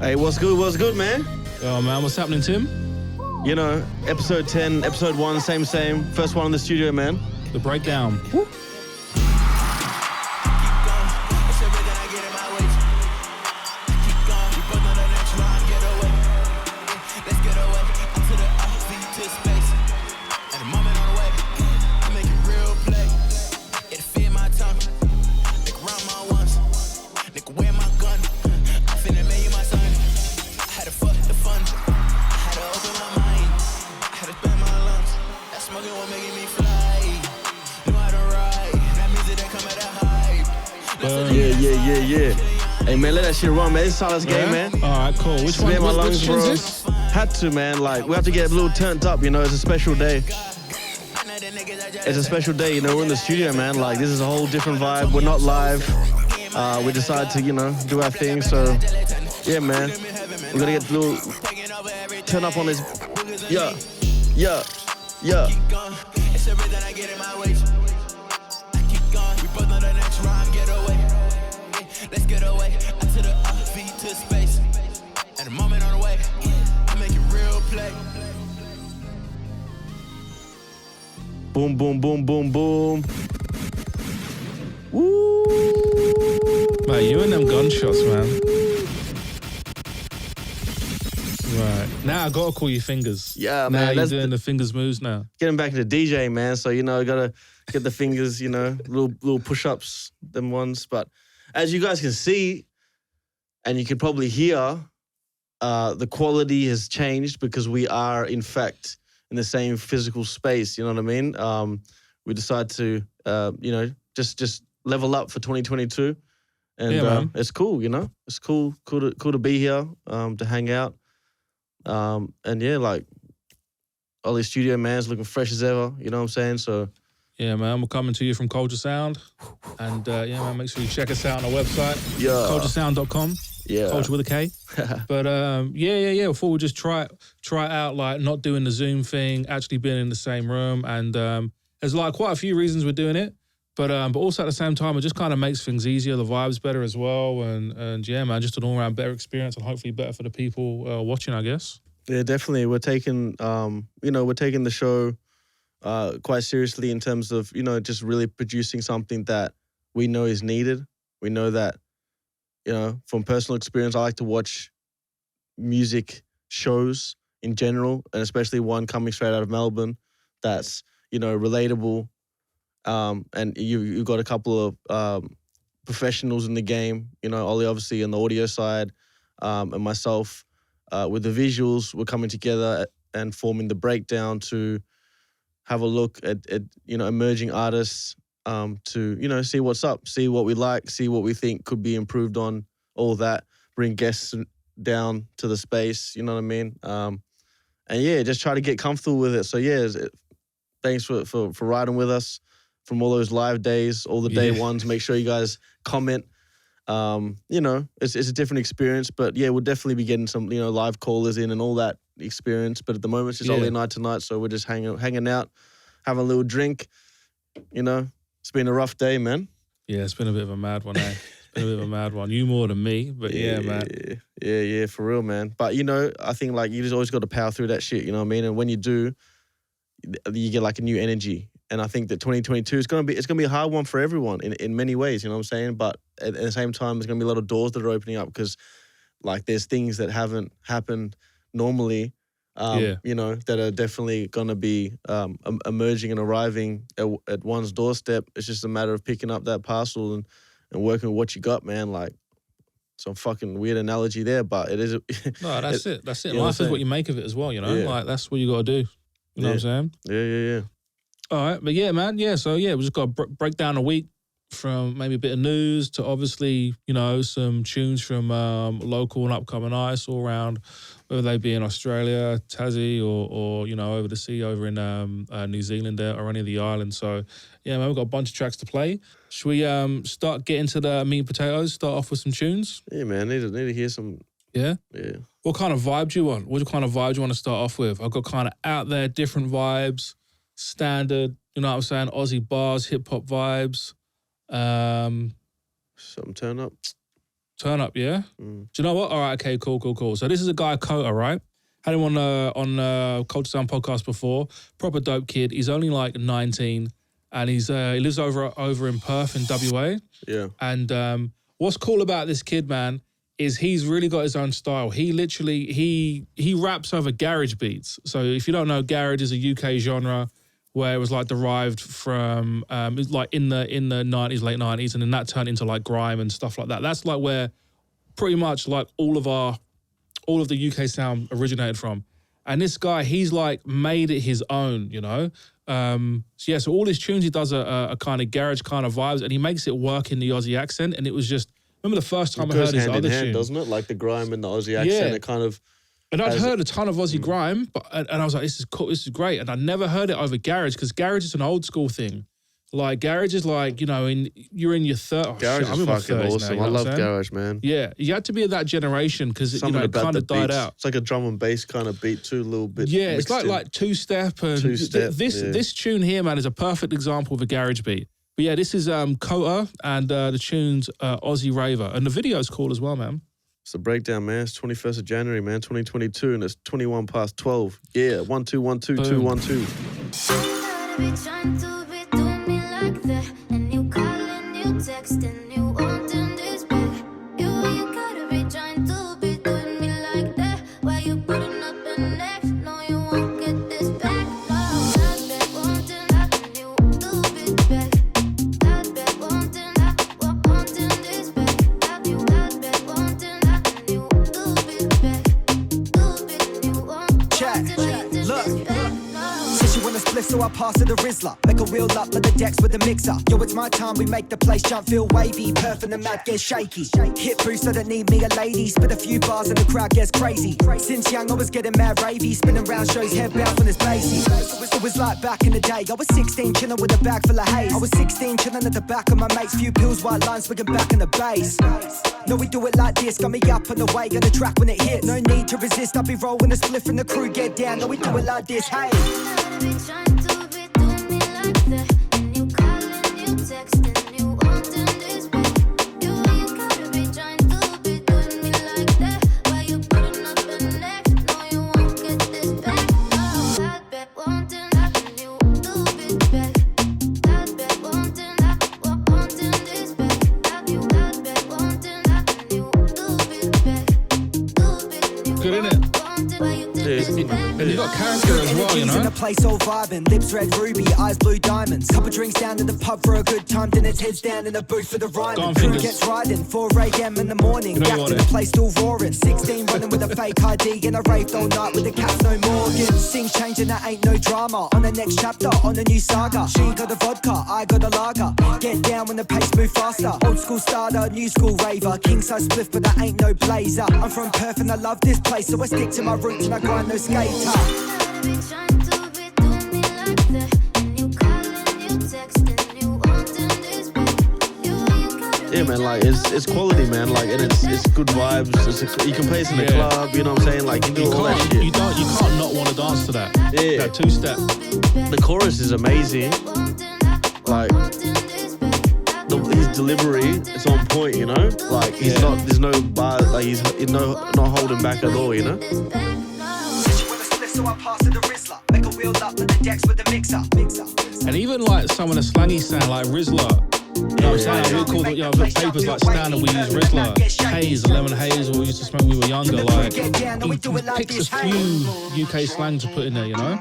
Hey, what's good, man? Oh, man, what's happening, Tim? You know, episode 10, episode 1, same. First one in the studio, man. The BreaKdown. Woo. Yeah. Hey, man, let that shit run, man. It's Silas game, man. All right, cool. Which one? My lungs, which bro. is this? Had to, man. Like, we have to get a little turned up, you know. It's a special day. It's a special day, you know. We're in the studio, man. Like, this is a whole different vibe. We're not live. We decided to, you know, do our thing. So, yeah, man. We're gonna get a little turn up on this. Yeah. It's everything I get in my way. I keep going. We both know the next rhyme get away. Let's get away. Out to the feet to space. At the moment on the way, I make it real play. Boom, boom, boom, boom, boom. Woo! Man, you and them gunshots, man. Right. Now I gotta call you fingers. Yeah, now man. you're doing the fingers moves now. Getting back into DJ, man. So, you know, gotta get the fingers, you know, little push-ups, them ones. But as you guys can see, and you can probably hear, the quality has changed because we are, in fact, in the same physical space. You know what I mean? We decided to, you know, just level up for 2022, and yeah, it's cool. You know, it's cool to be here, to hang out, and yeah, like Ollie Studio man's looking fresh as ever. You know what I'm saying? So. Yeah, man, we're coming to you from Culture Sound. And yeah, man, make sure you check us out on our website. Yeah. Culturesound.com. Yeah. Culture with a K. But yeah. Before we just try it out, like not doing the Zoom thing, actually being in the same room. And there's like quite a few reasons we're doing it. But also at the same time, it just kind of makes things easier. The vibe's better as well. And yeah, man, just an all-around better experience and hopefully better for the people watching, I guess. Yeah, definitely. We're taking, we're taking the show quite seriously in terms of, you know, just really producing something that we know is needed. We know that, you know, from personal experience, I like to watch music shows in general, and especially one coming straight out of Melbourne that's, you know, relatable. And you've got a couple of professionals in the game, you know, Ollie obviously on the audio side, and myself with the visuals. We're coming together and forming the BreaKdown to have a look at you know, emerging artists, to, you know, see what's up, see what we like, see what we think could be improved on, all that, bring guests down to the space, you know what I mean? And yeah, just try to get comfortable with it. So yeah, thanks for riding with us from all those live days, all the day ones. Make sure you guys comment. You know, it's a different experience, but yeah, we'll definitely be getting some, you know, live callers in and all that experience. But at the moment, it's just Ollie and I tonight, so we're just hanging out, having a little drink. You know, it's been a rough day, man. Yeah, it's been a bit of a mad one, eh? It's been a bit of a mad one. You more than me, but yeah, man. Yeah, for real, man. But, you know, I think, like, you just always got to power through that shit, you know what I mean? And when you do, you get, like, a new energy. And I think that 2022 is going to be a hard one for everyone in many ways, you know what I'm saying? But at the same time, there's going to be a lot of doors that are opening up because, like, there's things that haven't happened normally, you know, that are definitely going to be emerging and arriving at one's doorstep. It's just a matter of picking up that parcel and working with what you got, man. Like, some fucking weird analogy there, but it is. No, that's it. That's it. You know Life is what you make of it as well, you know? Yeah. Like, that's what you got to do. You know what I'm saying? Yeah. All right, but yeah, man. Yeah, so yeah, we just got to break down a week from maybe a bit of news to obviously, you know, some tunes from local and upcoming artists all around, whether they be in Australia, Tassie, or you know, over the sea, over in New Zealand or any of the islands. So yeah, man, we've got a bunch of tracks to play. Should we start getting to the meat and potatoes? Start off with some tunes? Yeah, man. Need to hear some. Yeah? Yeah. What kind of vibe do you want? What kind of vibe do you want to start off with? I've got kind of out there, different vibes, standard, you know what I'm saying, Aussie bars, hip-hop vibes. Something turn up. Turn up, yeah? Do you know what? All right, okay, cool. So this is a guy, Kota, right? Had him on Culture Sound podcast before. Proper dope kid. He's only like 19 and he lives over in Perth in WA. Yeah. And what's cool about this kid, man, is he's really got his own style. He literally, he raps over garage beats. So if you don't know, garage is a UK genre where it was like derived from like in the 90s, late 90s, and then that turned into like grime and stuff like that. That's like where pretty much like all of the UK sound originated from. And this guy, he's like made it his own, you know? So all his tunes, he does a kind of garage kind of vibes, and he makes it work in the Aussie accent. And it was just, remember the first time I heard his other tune? Doesn't it? Like the grime and the Aussie accent, it kind of... And I'd heard a ton of Aussie grime, and I was like, this is cool, this is great. And I never heard it over garage, because garage is an old school thing. Like, garage is like, you know, you're in your 30s. Garage is fucking awesome. Now, I love garage, man. Yeah, you had to be of that generation, because it kind of died out. It's like a drum and bass kind of beat too, a little bit. Yeah, it's like two-step. And this tune here, man, is a perfect example of a garage beat. But yeah, this is Kota, and the tune's Aussie Raver. And the video's cool as well, man. It's the BreaKdown, man. It's 21st of January, man, 2022, and it's 21 past 12. Yeah, 1 2 1 2 2 1 2. And you calling, you texting, you wanting this back. You gotta be trying to be doing me like that. Why you putting up an next? No, you won't get this back. No, that back wanting that, and you do it back. That back wanting this back. That back wanting that, and you do it back. Do it, you want this back. Says she wanna split, so I pass her the Rizzler. Make a wheel up like the decks with the mixer. Yo, it's my time, we make the place jump, feel wavy. Perf and the mad get shaky. Hit boost, I don't need me a lady. Spit a few bars and the crowd gets crazy. Since young, I was getting mad ravey. Spinning round shows, head bound when it's bassy. It was like back in the day. I was 16, chilling with a bag full of haze. I was 16, chilling at the back of my mates. Few pills, white lines, swigging back in the bass. No, we do it like this. Got me up on the way, on the track when it hits. No need to resist, I'll be rolling a spliff and the crew get down. No, we do it like this, hey. Be trying to be doing me like that. And you calling, you texting, you wanting this back. You gotta be trying to be doing me like that. Why you putting up an next? No, you won't get this back. No, that back wanting that, and you do it back. That back wanting this back. That back wanting that, and you do it back. Do it, you Good, innit? why you did this back. And you got character as well, you Energies in know? the place all vibing, lips red ruby, eyes blue diamonds. Couple drinks down to the pub for a good time, then it's heads down in the booth for the Go rhyming. on, Crew fingers. gets riding, 4 a.m. in the morning. You know you Back want to the it. place still roaring. 16 running with a fake ID, and I raved all night with the cats no Morgan. Things changing, that ain't no drama. On the next chapter, on a new saga. She got a vodka, I got a lager. Get down when the pace move faster. Old school starter, new school raver. King size spliff, but that ain't no blazer. I'm from Perth and I love this place, so I stick to my roots and I grind no skater. Be trying to be doing me like that. And you calling, you texting, you wanting this back. You gotta Yeah, man, like it's quality, man. Like, and it's good vibes. You can play this in the club. You know what I'm saying? Like, you can do all that shit. You can't not want to dance to that. Yeah. That two-step. The chorus is amazing. Like, his delivery is on point, you know? Like, there's no bar, like, he's not holding back at all, you know? Says she wanna split, so I pass her the Rizzler. Make a wheel up like the decks with the mixer. And even like some of the slangy sound, like Rizzler. You know what I'm saying? We call the papers like standard, we use Rizzler. Haze, lemon haze, or we used to smoke when we were younger. Like, he picks a few UK slang to put in there, you know?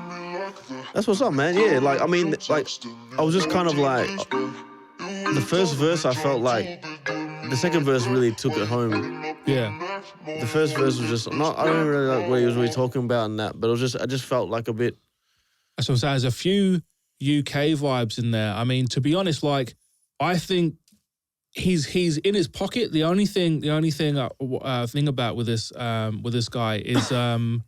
That's what's up, man. Yeah, like, I mean, like, I was just kind of like, the first verse, I felt like, the second verse really took it home. Yeah. The first verse was just, I don't really like what he was really talking about in that, but I just felt like a bit. That's what I'm saying. There's a few UK vibes in there. I mean, to be honest, like, I think he's in his pocket. The only thing about with this guy is that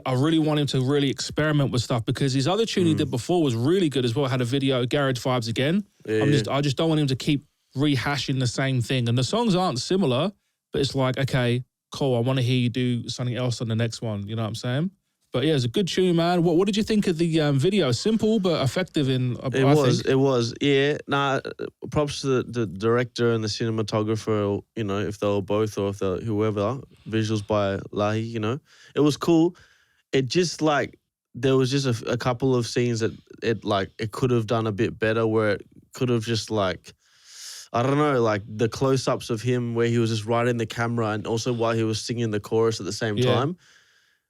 I really want him to really experiment with stuff, because his other tune he did before was really good as well. Had a video, garage vibes again. I just don't want him to keep rehashing the same thing. And the songs aren't similar, but it's like, okay, cool. I want to hear you do something else on the next one. You know what I'm saying? But yeah, it's a good tune, man. What did you think of the video? Simple but effective in. It was. Yeah. Nah. Props to the director and the cinematographer. You know, if they were both or if they whoever. Visuals by Lahi. You know, it was cool. It just like there was just a couple of scenes that it could have done a bit better. Where it could have just like. I don't know, like the close-ups of him where he was just right in the camera and also while he was singing the chorus at the same time.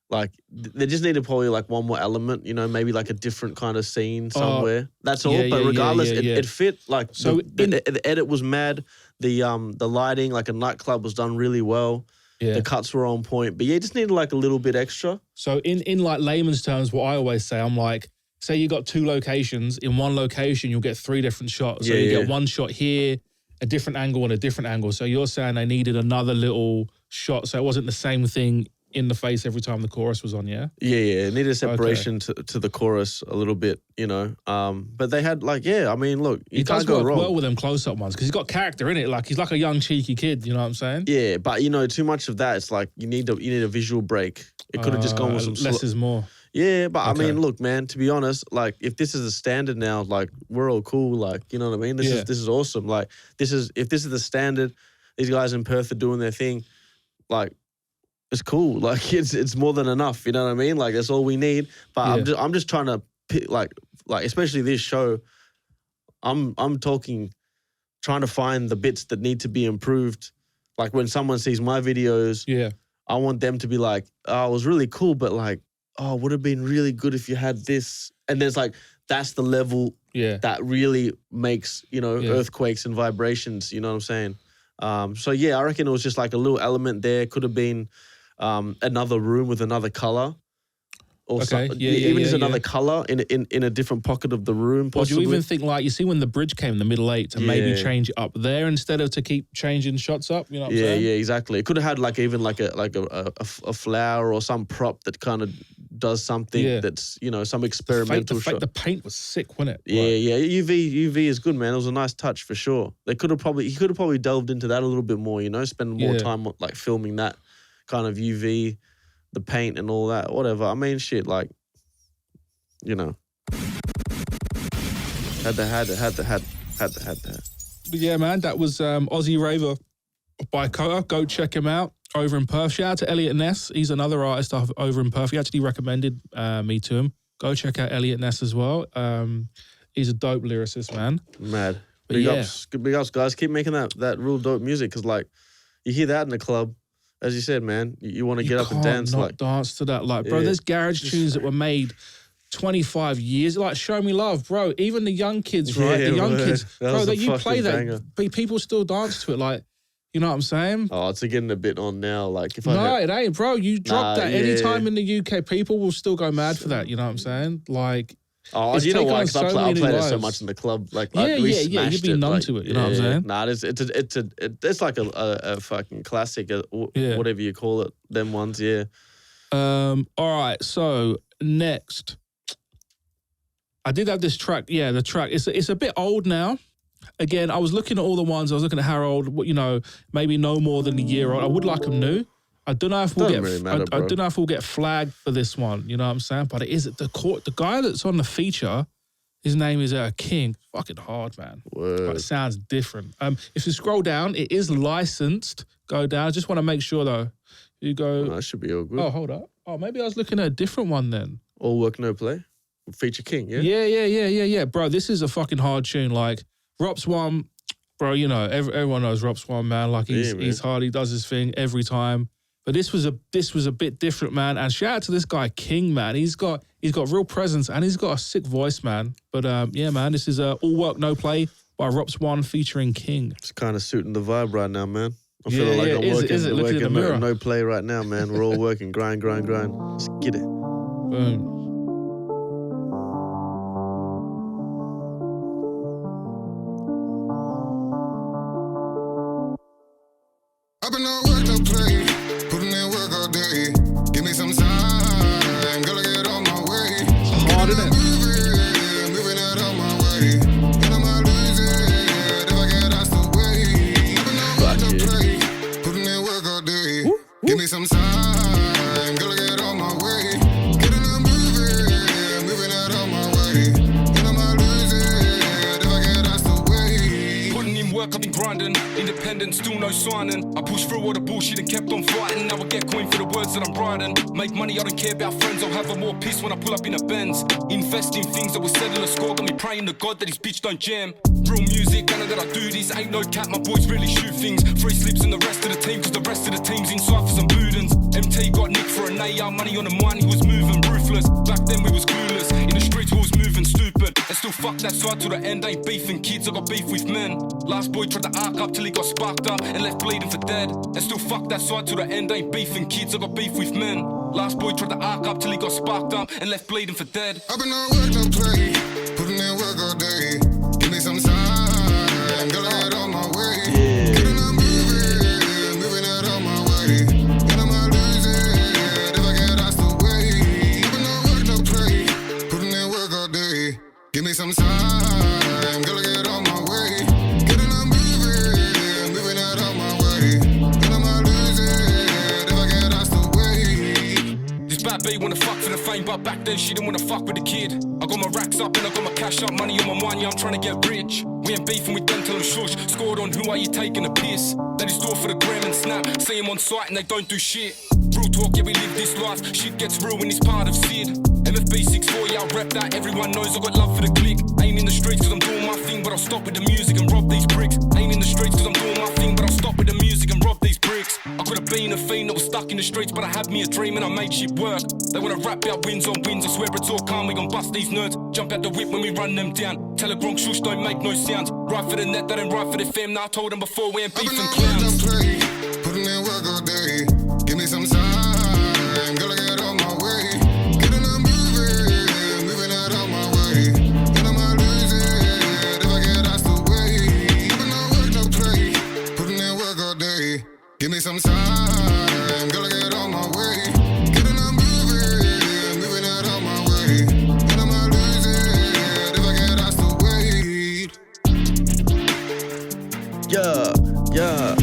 Like, they just needed probably like one more element, you know, maybe like a different kind of scene somewhere. That's all. But regardless, it fit. Like, so the edit was mad. The lighting, like a nightclub, was done really well. Yeah. The cuts were on point. But yeah, just needed like a little bit extra. So in like layman's terms, what I always say, I'm like, say you got 2 locations. In one location, you'll get 3 different shots. So you get one shot here, a different angle and a different angle. So you're saying they needed another little shot so it wasn't the same thing in the face every time the chorus was on, yeah? Yeah. It needed a separation to the chorus a little bit, you know. But they had like, I mean, look, you can't go wrong. He does work well with them close-up ones because he's got character in it. Like, he's like a young, cheeky kid, you know what I'm saying? Yeah, but, you know, too much of that, it's like you need a visual break. It could have just gone with some... Less is more. Yeah, but I mean, look, man, to be honest, like if this is the standard now, like we're all cool, like, you know what I mean? This is awesome. Like if this is the standard, these guys in Perth are doing their thing, like it's cool. Like it's more than enough, you know what I mean? Like that's all we need. But I'm just trying to pick, like especially this show, I'm trying to find the bits that need to be improved. Like when someone sees my videos, I want them to be like, oh, it was really cool, but like, oh, would have been really good if you had this. And there's like, that's the level that really makes, you know, earthquakes and vibrations, you know what I'm saying? So yeah, I reckon it was just like a little element there. Could have been another room with another color. Or even just another color in a different pocket of the room, possibly. Or do you even think, like, you see when the bridge came in the middle 8 to maybe change it up there instead of to keep changing shots up? You know what I'm saying? Yeah, exactly. It could have had like even like a flower or some prop that kind of does something that's, you know, some experimental shot. The paint was sick, wasn't it? Yeah. UV is good, man. It was a nice touch for sure. He could have probably delved into that a little bit more, you know, spend more time like filming that kind of UV. The paint and all that, whatever. I mean, shit, like, you know, had to. But yeah, man, that was Aussie Raver by Kota. Go check him out over in Perth. Shout out to Elliot Ness. He's another artist over in Perth. He actually recommended me to him. Go check out Elliot Ness as well. He's a dope lyricist, man. Mad. Big ups, guys. Keep making that real dope music because, like, you hear that in the club. As you said, man, you want to get up and dance. Not dance to that. Like, bro, there's garage tunes that were made 25 years. Like, Show Me Love, bro. Even the young kids, right? The young kids. Bro, that you play that, people still dance to it. Like, you know what I'm saying? Oh, it's getting a bit on now. Like, if it ain't, bro. You drop that anytime in the UK, people will still go mad for that. You know what I'm saying? Like... Oh, you know why? Because I played it so much in the club. Like, you'd be numb to it. You know what I'm saying? Nah, it's like a fucking classic, whatever you call it. Them ones, yeah. All right. So next, I did have this track. Yeah, the track. It's a bit old now. Again, I was looking at all the ones. I was looking at Harold. You know, maybe no more than a year old. I would like them new. I don't know if we'll I don't know if we'll get flagged for this one. You know what I'm saying? But it is the guy that's on the feature. His name is King. Fucking hard, man. But it sounds different. If you scroll down, it is licensed. Go down. I just want to make sure though. You go. That should be all good. Oh, hold up. Oh, maybe I was looking at a different one then. All work, no play. Feature King, yeah. Yeah. Bro, this is a fucking hard tune. Like Rops One, bro. You know everyone knows Rops One, man. Like he's hard. He does his thing every time. But this was a bit different, man. And shout out to this guy, King, man. He's got real presence and he's got a sick voice, man. But yeah, man, this is All Work No Play by Rops One featuring King. It's kind of suiting the vibe right now, man. I'm feeling like I'm working no play right now, man. We're all working, grind. Let's get it. Boom. I've been all work no play. Putting in work all day. Give me some time. Gotta get on my way. Hard, isn't it? Moving out on my way. And I might lose it if I get asked away. I've been all work no play. Putting in work all day. Give me some time. Gotta get on my way. Get grinding. Independent, still no signing. I pushed through all the bullshit and kept on fighting. Now I get coin for the words that I'm writing. Make money, I don't care about friends. I'll have a more peace when I pull up in a Benz. Invest in things that will settle a score. Got me praying to God that his bitch don't jam. Real music, I know that I do this. Ain't no cap, my boys really shoot things. Free slips in the rest of the team, cause the rest of the team's inside for some boodins. MT got nicked for an AR, money on the mind, he was moving ruthless. Back then we was clueless, in the streets we was moving stupid. And still fuck that side to the end, ain't beefing kids, I got beef with men. Last boy tried to arc up till he got sparked up and left bleeding for dead. And still fuck that side to the end, ain't beefing kids, I got beef with men. Last boy tried to arc up till he got sparked up and left bleeding for dead. I've been on work, no play, putting in work all day. Give me some sign, gotta get on my way. Getting up moving out on my way. And I might lose it if I get asked away. I've been on work, no play, putting in work all day. Give me some sign, gotta get on my way. Getting up moving out on my way. And I might lose it if I get asked away. This bad babe wanna fuck for the fame, but back then she didn't wanna fuck with the kid. I got my racks up and I got my cash up, money on my mind, yeah, I'm trying to get rich. We ain't beefing with them, tell them shush. Scored on who are you taking a piss? They just do it for the gram and snap. See them on site and they don't do shit. Real talk, yeah, we live this life. Shit gets real when it's part of Sid. MFB 64, yeah, I rep that. Everyone knows I got love for the click. Ain't in the streets cause I'm doing my thing, but I'll stop with the music and rob these bricks. Ain't in the streets cause I'm doing my thing, but I'll stop with the music and rob these bricks. I could have been a fiend that was stuck in the streets, but I had me a dream and I made shit work. They wanna rap out wins on wins, I swear it's all calm, we gon' bust these nerds. Jump out the whip when we run them down. Tell a gronk shush, don't make no sounds. Right for the net, that ain't right for the fam. Now I told them before we ain't beefing clowns. Play, putting in work all day. Give me some sign, gotta get on my way. Getting up moving out on my way. And I might lose it if I get asked away. I've been on work, no play, putting in work all day. Give me some sign, gotta get on my way. Getting up moving out on my way. And I might lose it if I get asked away. Yeah.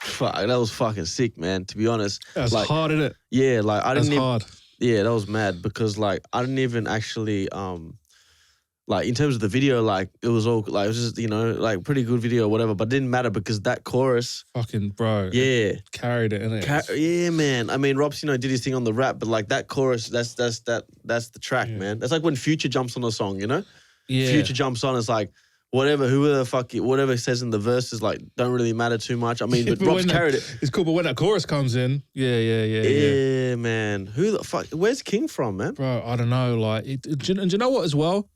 Fuck, that was fucking sick, man, to be honest. That's like, hard, isn't it? Yeah, like I That's didn't even, hard. yeah, that was mad because like I didn't even actually like in terms of the video, like it was all like it was just, you know, like pretty good video or whatever, but it didn't matter because that chorus, Fucking bro. yeah. Carried it, innit? Yeah, man. I mean, Rob's, you know, did his thing on the rap, but like that chorus, that's the track, man. That's like when Future jumps on a song, you know? Yeah. Future jumps on, it's like whatever, whoever the fuck, whatever it says in the verses, like don't really matter too much. I mean, but Rob's carried it. It's cool, but when that chorus comes in, yeah. Yeah, man. Who the fuck? Where's King from, man? Bro, I don't know. Like, do you know what as well?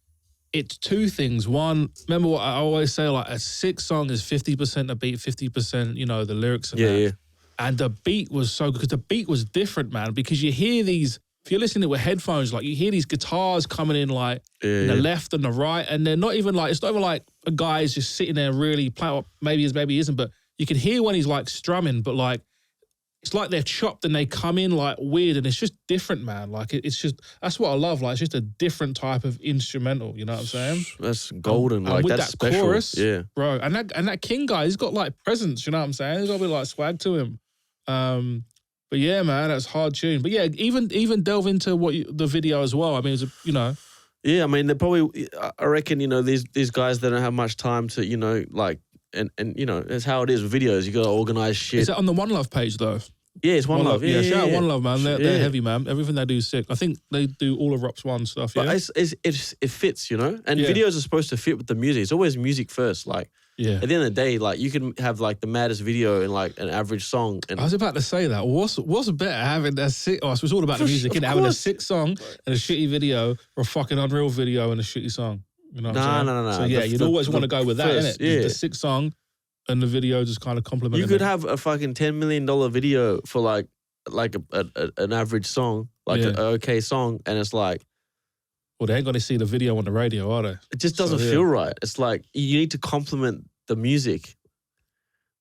It's two things. One, remember what I always say, like a sick song is 50% the beat, 50%, you know, the lyrics and that. Yeah. And the beat was so good because the beat was different, man, because you hear these, if you're listening with headphones, like you hear these guitars coming in like in the left and the right, and they're not even like, it's not even like a guy is just sitting there really playing, maybe he isn't, but you can hear when he's like strumming, but like, it's like they're chopped and they come in like weird and it's just different, man. Like it's just, that's what I love. Like it's just a different type of instrumental, you know what I'm saying? That's golden. And Like with that's that special. chorus, yeah. bro. And that King guy, he's got like presence, you know what I'm saying? He's got a bit like swag to him. But yeah, man, that's hard tune. But yeah, even delve into the video as well. I mean, it's you know. Yeah, I mean, they're probably, I reckon, you know, these guys, they don't have much time to, you know, like, and you know, that's how it is with videos. You got to organize shit. Is that on the One Love page though? Yeah, it's One Love. Yeah, shout out One Love, man. They're Yeah. heavy, man. Everything they do is sick. I think they do all of Rops One stuff. But Yeah, it fits, you know? And Yeah. videos are supposed to fit with the music. It's always music first. Like, yeah. at the end of the day, like, you can have, like, the maddest video in, like, an average song. And I was about to say that. What's better, having a sick? Oh, it's all about the music, innit? Having a sick song and a shitty video, or a fucking unreal video and a shitty song. You know what I'm saying? No. So yeah, you'd always want to go with that, first, innit? yeah. The sick song and the video just kind of complement. you could have a fucking $10 million video for, like an average song, like an okay song, and it's like, Well, they ain't going to see the video on the radio, are they? it just doesn't feel right. It's like you need to complement the music.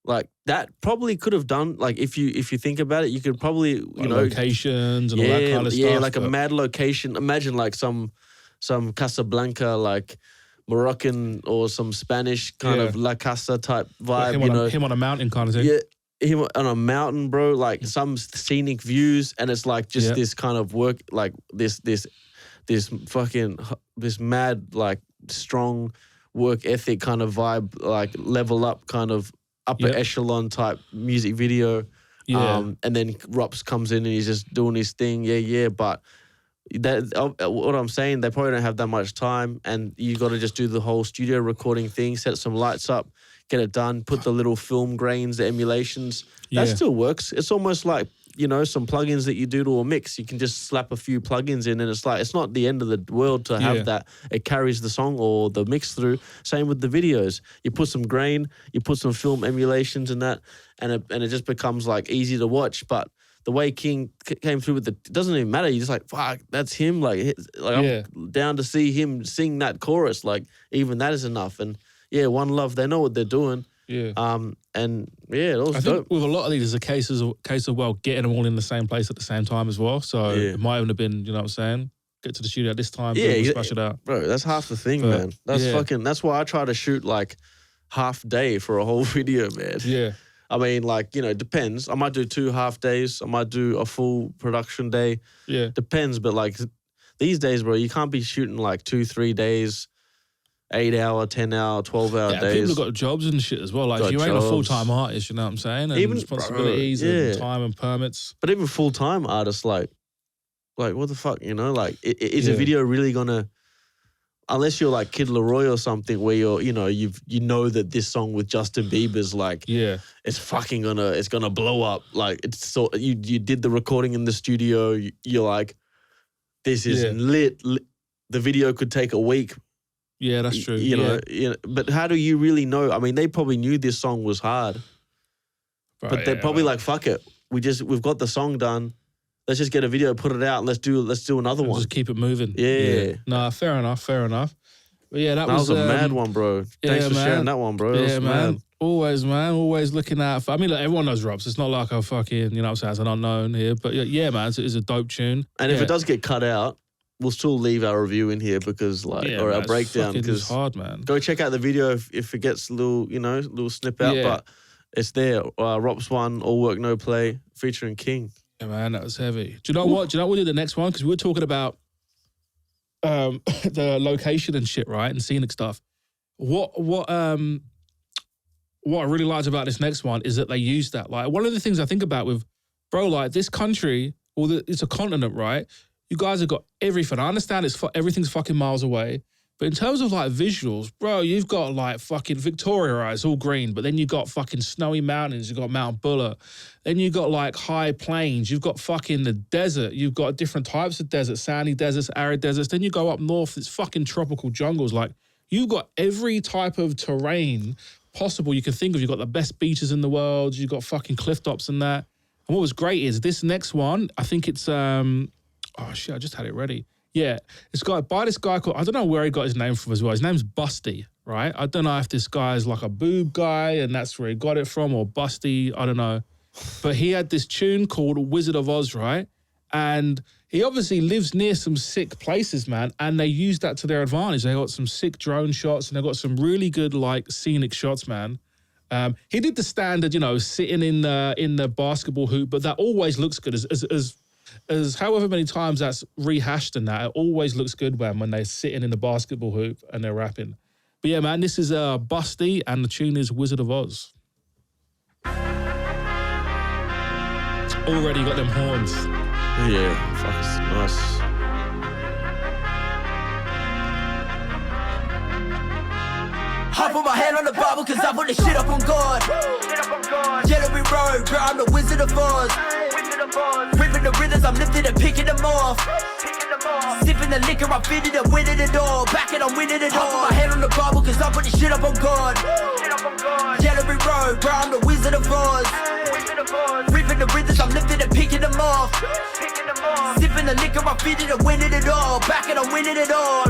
Like that probably could have done, like if you think about it, you could probably, you know, locations and all that kind of stuff. Yeah, like a mad location. Imagine like some Casablanca, like Moroccan or some Spanish kind of La Casa type vibe, Like you know. him on a mountain kind of thing. Yeah, him on a mountain, bro, like some scenic views, and it's like just Yeah. this kind of work, like this mad, like strong work ethic kind of vibe, like level up kind of upper Yep. echelon type music video. Yeah. And then Rops comes in and he's just doing his thing. Yeah. But what I'm saying, they probably don't have that much time, and you got to just do the whole studio recording thing, set some lights up, get it done, put the little film grains, the emulations. That Yeah. still works. It's almost like, you know, some plugins that you do to a mix. You can just slap a few plugins in, and it's like, it's not the end of the world to have Yeah. that. It carries the song or the mix through. Same with the videos. You put some grain, you put some film emulations in that, and it just becomes like easy to watch. But the way King came through with it doesn't even matter. You're just like, fuck, that's him. Like Yeah. I'm down to see him sing that chorus. Like even that is enough. And yeah, One Love, they know what they're doing. Yeah. And yeah, it was I dope. think with a lot of these, it's a case of well, getting them all in the same place at the same time as well. So Yeah. it might even have been, you know what I'm saying? Get to the studio at this time, Yeah, boom, exa- smash it out. Bro, that's half the thing, But, man. That's yeah. that's why I try to shoot like half day for a whole video, man. Yeah. I mean, like, you know, it depends. I might do 2 half days. I might do a full production day. Yeah. Depends, but like these days, bro, you can't be shooting like 2-3 days, 8-hour, 10-hour, 12-hour Yeah, days. people have got jobs and shit as well. Like, Got if you ain't a jobs. full-time artist, you know what I'm saying? And Even- responsibilities bro, yeah. and time and permits. But even full-time artists, like what the fuck, you know? Like, is a Yeah. video really gonna? Unless you're like Kid Laroi or something, where you're, you know, you know that this song with Justin Bieber's like, Yeah. it's gonna blow up. Like it's so you did the recording in the studio. You're like, this is Yeah. lit. The video could take a week. Yeah, that's true. You know, yeah. but how do you really know? I mean, they probably knew this song was hard, Right, but they're yeah, probably man. like, fuck it. We've got the song done. Let's just get a video, put it out, and let's do another And one. just keep it moving. Yeah. Nah, fair enough. But yeah, that That was a mad um, one, bro. yeah, Thanks for sharing man. that one, bro. That Yeah, was man. mad. Always, man. Always looking out for. I mean, like, everyone knows Robs. It's not like a fucking, you know what I'm saying, it's an unknown here. But yeah, man, it's a dope tune. And if Yeah. it does get cut out, we'll still leave our review in here because, like, Yeah, or man, our it's breakdown. fucking Because hard, man. go check out the video if it gets a little snip out, Yeah. but it's there. Rops 1, All Work No Play, featuring King. Yeah, man, that was heavy. Do you know what? Do you know what we'll do the next one? Because we were talking about the location and shit, right? And scenic stuff. What I really liked about this next one is that they used that. Like, one of the things I think about with, bro, like this country, it's a continent, right? You guys have got everything. I understand everything's fucking miles away. But in terms of like visuals, bro, you've got like fucking Victoria, right? It's all green. But then you got fucking snowy mountains. You've got Mount Buller. Then you got like high plains. You've got fucking the desert. You've got different types of deserts, sandy deserts, arid deserts. Then you go up north, it's fucking tropical jungles. Like, you've got every type of terrain possible you can think of. You've got the best beaches in the world. You've got fucking cliff tops and that. And what was great is this next one, I think it's, oh shit, I just had it ready. Yeah, it's got by this guy called, I don't know where he got his name from as well. His name's Busty, right? I don't know if this guy is like a boob guy and that's where he got it from, or Busty, I don't know. But he had this tune called Wizard of Oz, right? And he obviously lives near some sick places, man, and they used that to their advantage. They got some sick drone shots and they got some really good like scenic shots, man. He did the standard, you know, sitting in the basketball hoop, but that always looks good as however many times that's rehashed and that, it always looks good when they're sitting in the basketball hoop and they're rapping. But yeah, man, this is Busty and the tune is Wizard of Oz. Already got them horns. Yeah, fuck, it's nice. I put my hand on the Bible cause I put the shit up on God. Jewelry road, bro, I'm the Wizard of Oz. Ripping the rhythms, I'm lifting and picking them off. Sipping the liquor, I'm fitting and winning it all. Back and I'm winning it all. I put my hand on the Bible cause I put the shit up on God. Jewelry road, bro, I'm the Wizard of Oz. Ripping the rhythms, I'm lifting and picking them off. Sipping the liquor, I'm fitting and winning it all. Back and I'm winning it all.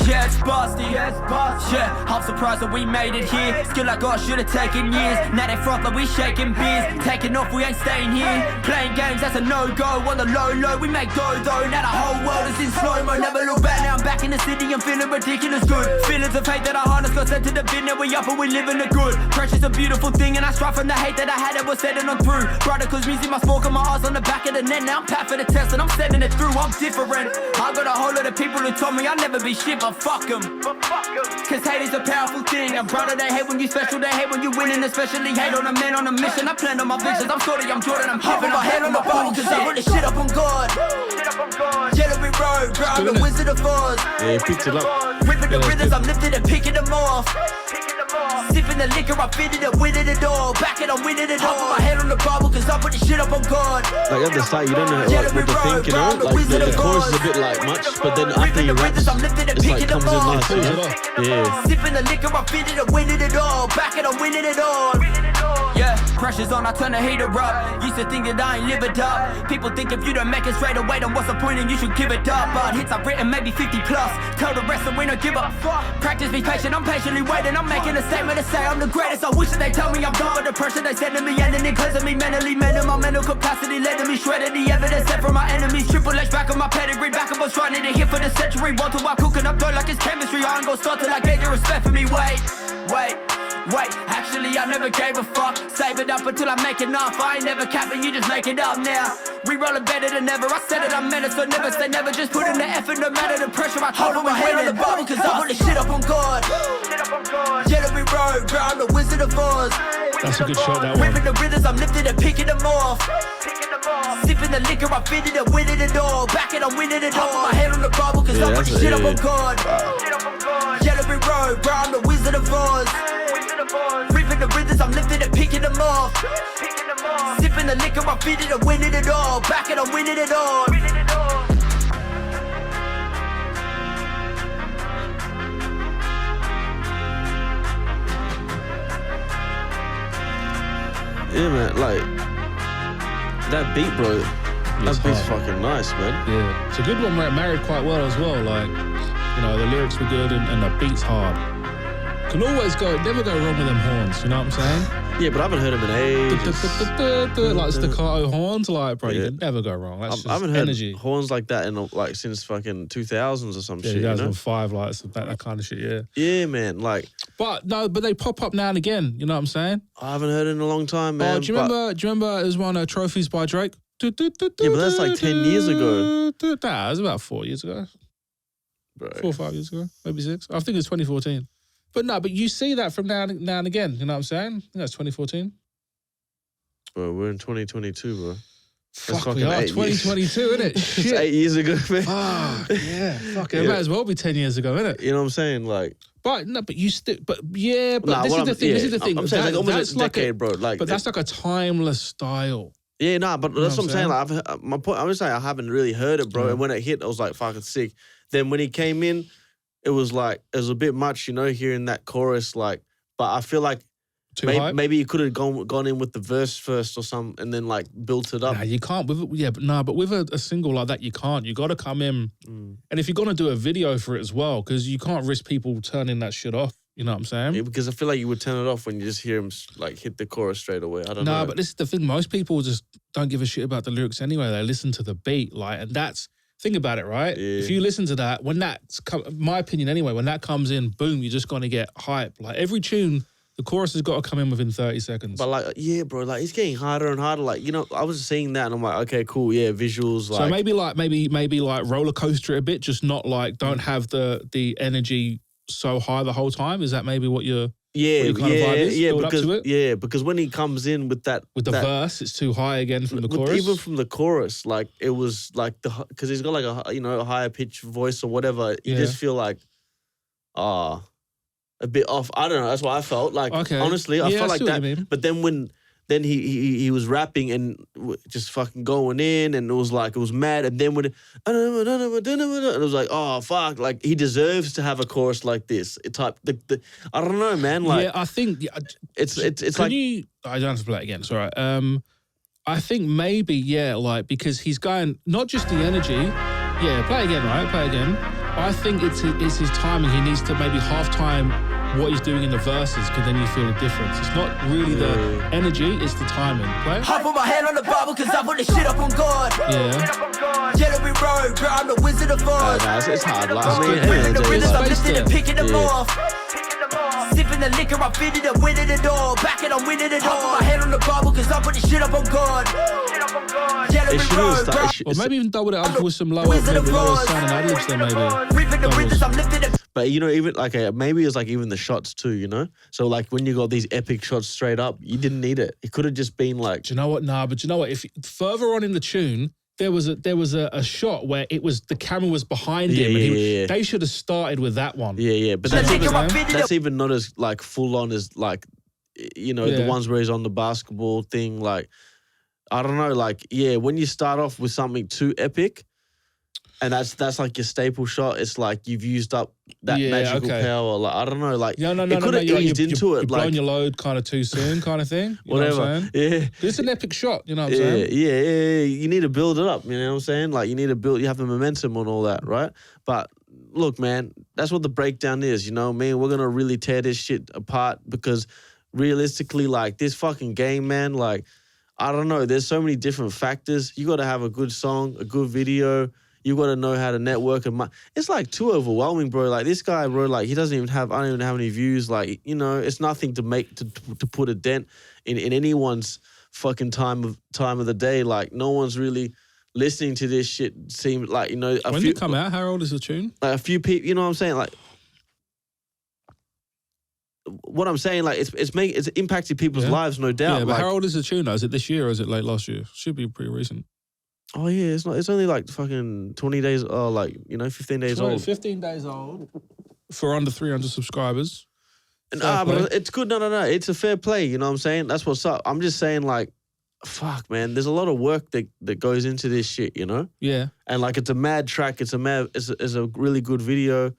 Yeah, it's busty. Yeah, I'm surprised that we made it here. Skill I got should've taken years. Now they froth like we shaking beers. Taking off, we ain't staying here. Playing games, that's a no-go. On the low, we make go though. Now the whole world is in slow-mo. Never look back, now I'm back in the city. I'm feeling ridiculous good. Feelings of hate that I harness got sent to the bin. Now we up and we living the good. Pressure's a beautiful thing, and I strive from the hate that I had that was setting on through. Brother, cause me see my smoke and my eyes on the back of the net. Now I'm pat for the test and I'm sending it through. I'm different. I got a whole lot of people who told me I'll never be shit, but fuck them. Cause hate is a powerful thing. And brother, they hate when you special, they hate when you winning. Especially hate on a man on a mission. I plan on my visions, I'm sorry, I'm Jordan, I'm keeping my head on the ball. Cause I put the shit up on God. Yellow we road, bro, I'm the Wizard of Oz. Yeah, he picked it up. Ripping the rhythms, I'm lifting and picking them off. Sipping the liquor, I fitted it, winning it all. Back it, I'm winning it all. I put my head on the Bible, cause I put the shit up on God. Like at the start, you don't know like, what to think, you know? Like the chorus is a bit like much, but then after you rap, it's like comes in nice, you know? Yeah. Sipping the liquor, I fitted it, winning it all. Back it, I'm winning it all. Yeah, pressure's on, I turn the heater up. Used to think that I ain't live it up. People think if you don't make it straight away, then what's the point and you should give it up. But hits I've written, maybe 50 plus. Tell the rest that we don't give up. Practice, be patient, I'm patiently waiting. I'm making a statement to say I'm the greatest. I wish that they tell me I'm done with the pressure they sending me. Ending it, cleansing me mentally. Mending my mental capacity, letting me shredded the evidence set from my enemies. Triple H back on my pedigree, back of us running it here for the century. Want to while cooking up dough like it's chemistry. I ain't gon' start till I get your respect for me. Wait, actually I never gave a fuck. Save it up until I make enough. I ain't never capping, you just make it up now. We rollin' better than ever. I said it, I meant it, so never say never. Just put in the effort, no matter the pressure. I told my head on the bottle, cause I put the shit up on God. Yellow we road, bro, I'm the Wizard of Oz. That's a good shot, that one. Ripping the rhythms, I'm lifting and picking them off. Sipping the liquor, I fitted it, winning it all. Back it, I'm winning it all. I put my head on the Bible, cause I put the shit up on God. Yellow we road, bro, I'm the Wizard of Oz. Ripping the rhythms, I'm lifting and picking them off. Sipping the liquor, I fitted it, winning it all. Back it, I'm winning it all. Yeah, man, like that beat, bro. That beat's fucking nice, man. Yeah, it's a good one where it married quite well as well. Like, you know, the lyrics were good and the beat's hard. Can always never go wrong with them horns. You know what I'm saying? Yeah, but I haven't heard him in ages. Like staccato horns, like bro, you can never go wrong. That's just I haven't heard energy. horns like that in like since fucking 2000s or some shit. 2005, like that kind of shit. Yeah. Yeah, man. Like, but they pop up now and again. You know what I'm saying? I haven't heard it in a long time, man. Oh, do you remember? It was one of Trophies by Drake. Yeah, but that's like 10 years ago. Nah, it was about 4 years ago. Bro. 4 or 5 years ago, maybe 6. I think it's 2014. But no, but you see that from now and again. You know what I'm saying? I think that's 2014. Bro, we're in 2022, bro. Fuck, we are 2022, isn't it? Shit. It's 8 years ago, man. Fuck, yeah. Fuck, it might as well be 10 years ago, isn't it? You know what I'm saying? Like, but no, but you still, but yeah, but nah, this is the thing. Yeah, this is the thing. I'm saying like almost a decade, like bro. Like, but that's like a timeless style. Yeah, nah, but that's what I'm saying. Like, my point, I'm just saying I haven't really heard it, bro. Yeah. And when it hit, I was like, fucking sick. Then when he came in, it was a bit much, you know, hearing that chorus, like, but I feel like maybe you could have gone in with the verse first or something and then like built it up. Nah, you can't. But with a single like that, you can't. You got to come in. And if you're going to do a video for it as well, because you can't risk people turning that shit off. You know what I'm saying? Yeah, because I feel like you would turn it off when you just hear him like hit the chorus straight away. I don't know. No, but this is the thing. Most people just don't give a shit about the lyrics anyway. They listen to the beat, like, and that's, think about it, right? Yeah. If you listen to that, when that's, my opinion anyway, when that comes in, boom, you're just going to get hype. Like every tune, the chorus has got to come in within 30 seconds. But like, yeah, bro, like it's getting harder and harder. Like, you know, I was seeing that and I'm like, okay, cool, yeah, visuals. Like, so maybe like roller coaster it a bit, just not like, don't have the energy so high the whole time. Is that maybe what you're... Yeah, because because when he comes in with that verse, it's too high again from the chorus. Even from the chorus, like it was like because he's got like a higher pitched voice or whatever. You just feel like a bit off. I don't know. That's what I felt like. Okay. Honestly, I felt like that. But then when he was rapping and just fucking going in, and it was mad. And then when it was like, oh fuck, like he deserves to have a chorus like this. I don't know, man. Like, yeah, I think it's like I don't have to play it again. It's all right. I think maybe like because he's going not just the energy. Yeah, play again, right? Play again. I think it's his timing. He needs to maybe half-time what he's doing in the verses, because then you feel the difference. It's not really the energy, it's the timing. Right? I put my hand on the Bible cause I put this shit up on God. Yeah. Yellow road, bro, I'm the Wizard of Oz. It's hard. Like, I That's mean, good. at the end of the The day, rhythms it's I'm like- lifting and picking them Yeah. off. Sipping the liquor, I'm fitting and winning it all. Back and I'm winning it all. I put my hand on the Bible cause I put this shit up on God. Yellow it should road, have bro. started. Or maybe even double it up with some lower, Wizard of maybe lower Oz. sound and ad-libs then maybe. Reaping the rhythms, I'm lifting it. But you know, even like maybe it's like even the shots too, you know. So like when you got these epic shots straight up, you didn't need it. It could have just been like, Do you know what? Nah, but you know what? If further on in the tune, there was a shot where it was the camera was behind him, and Yeah. they should have started with that one. yeah. But Do you that's know even, what I'm saying? that's even not as like full on as like, you know, the Yeah. ones where he's on the basketball thing. Like, I don't know. Like, yeah, when you start off with something too epic, and that's like your staple shot, it's like you've used up that Yeah, magical okay. power. Like, I don't know. Like, No, it could have eased into you're it. blowing Like, your load kind of too soon, kind of thing. You know what whatever. I'm saying? Yeah. It's an epic shot. You know what I'm Yeah, saying? yeah. You need to build it up. You know what I'm saying? Like you need to build. You have the momentum and all that, right? But look, man, that's what the breakdown is. You know what I mean? We're gonna really tear this shit apart because realistically, like this fucking game, man. Like I don't know. There's so many different factors. You got to have a good song, a good video. You got to know how to network and it's like too overwhelming, bro. Like this guy, bro, like he doesn't even have, I don't even have any views. Like, you know, it's nothing to make to put a dent in anyone's fucking time of the day. Like no one's really listening to this shit. Seems like, you know, When did it come out? How old is the tune? like a few people, you know what I'm saying? Like what I'm saying, like it's impacted people's Yeah. lives, no doubt. Yeah, but like, how old is the tune now? Is it this year or is it late last year? Should be pretty recent. oh yeah, it's only like fucking 20 days, or like, you know, 15 days So, old. 15 days old for under 300 subscribers. Nah, Fair play. but it's good. No. It's a fair play. You know what I'm saying? That's what's up. I'm just saying, like, fuck, man. There's a lot of work that goes into this shit, you know? Yeah. And like, it's a mad track. It's a really good video.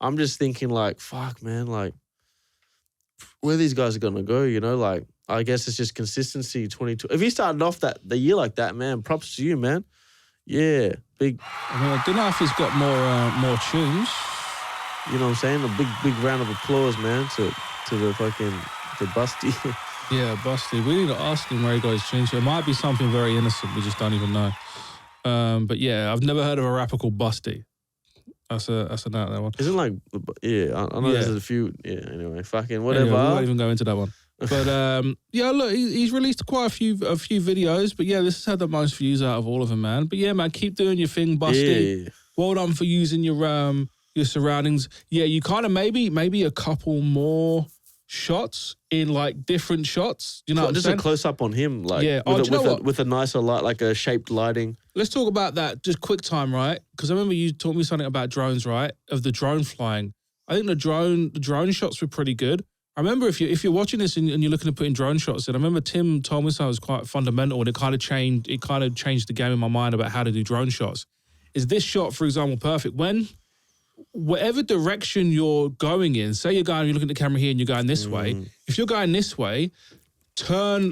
I'm just thinking, like, fuck, man. Like, where these guys are gonna go, you know? Like, I guess it's just consistency. 22. If he started off the year like that, man, props to you, man. Yeah, big. I mean, I don't know if he's got more tunes. You know what I'm saying? A big round of applause, man, to the fucking to Busty. Yeah, Busty. We need to ask him where he got his tunes. It might be something very innocent. We just don't even know. But yeah, I've never heard of a rapper called Busty. That's a note, that one. Isn't like, yeah, I know Yeah. there's a few. Yeah, anyway, fucking whatever. Anyway, we won't even go into that one. But yeah, look, he's released quite a few videos. But yeah, this has had the most views out of all of them, man. But yeah, man, keep doing your thing, Busty. Yeah. Well done for using your surroundings. Yeah, you kind of maybe a couple more shots in like different shots. You know, what I'm Just saying? a close up on him, like Yeah. Oh, do you know what? with a nicer light, like a shaped lighting. Let's talk about that just quick time, right? Because I remember you taught me something about drones, right? Of the drone flying. I think the drone shots were pretty good. I remember if you're watching this and you're looking to put in drone shots, and I remember Tim told me something was quite fundamental, and it kind of changed the game in my mind about how to do drone shots. Is this shot, for example, perfect? When whatever direction you're going in, say you're looking at the camera here and you're going this way. If you're going this way,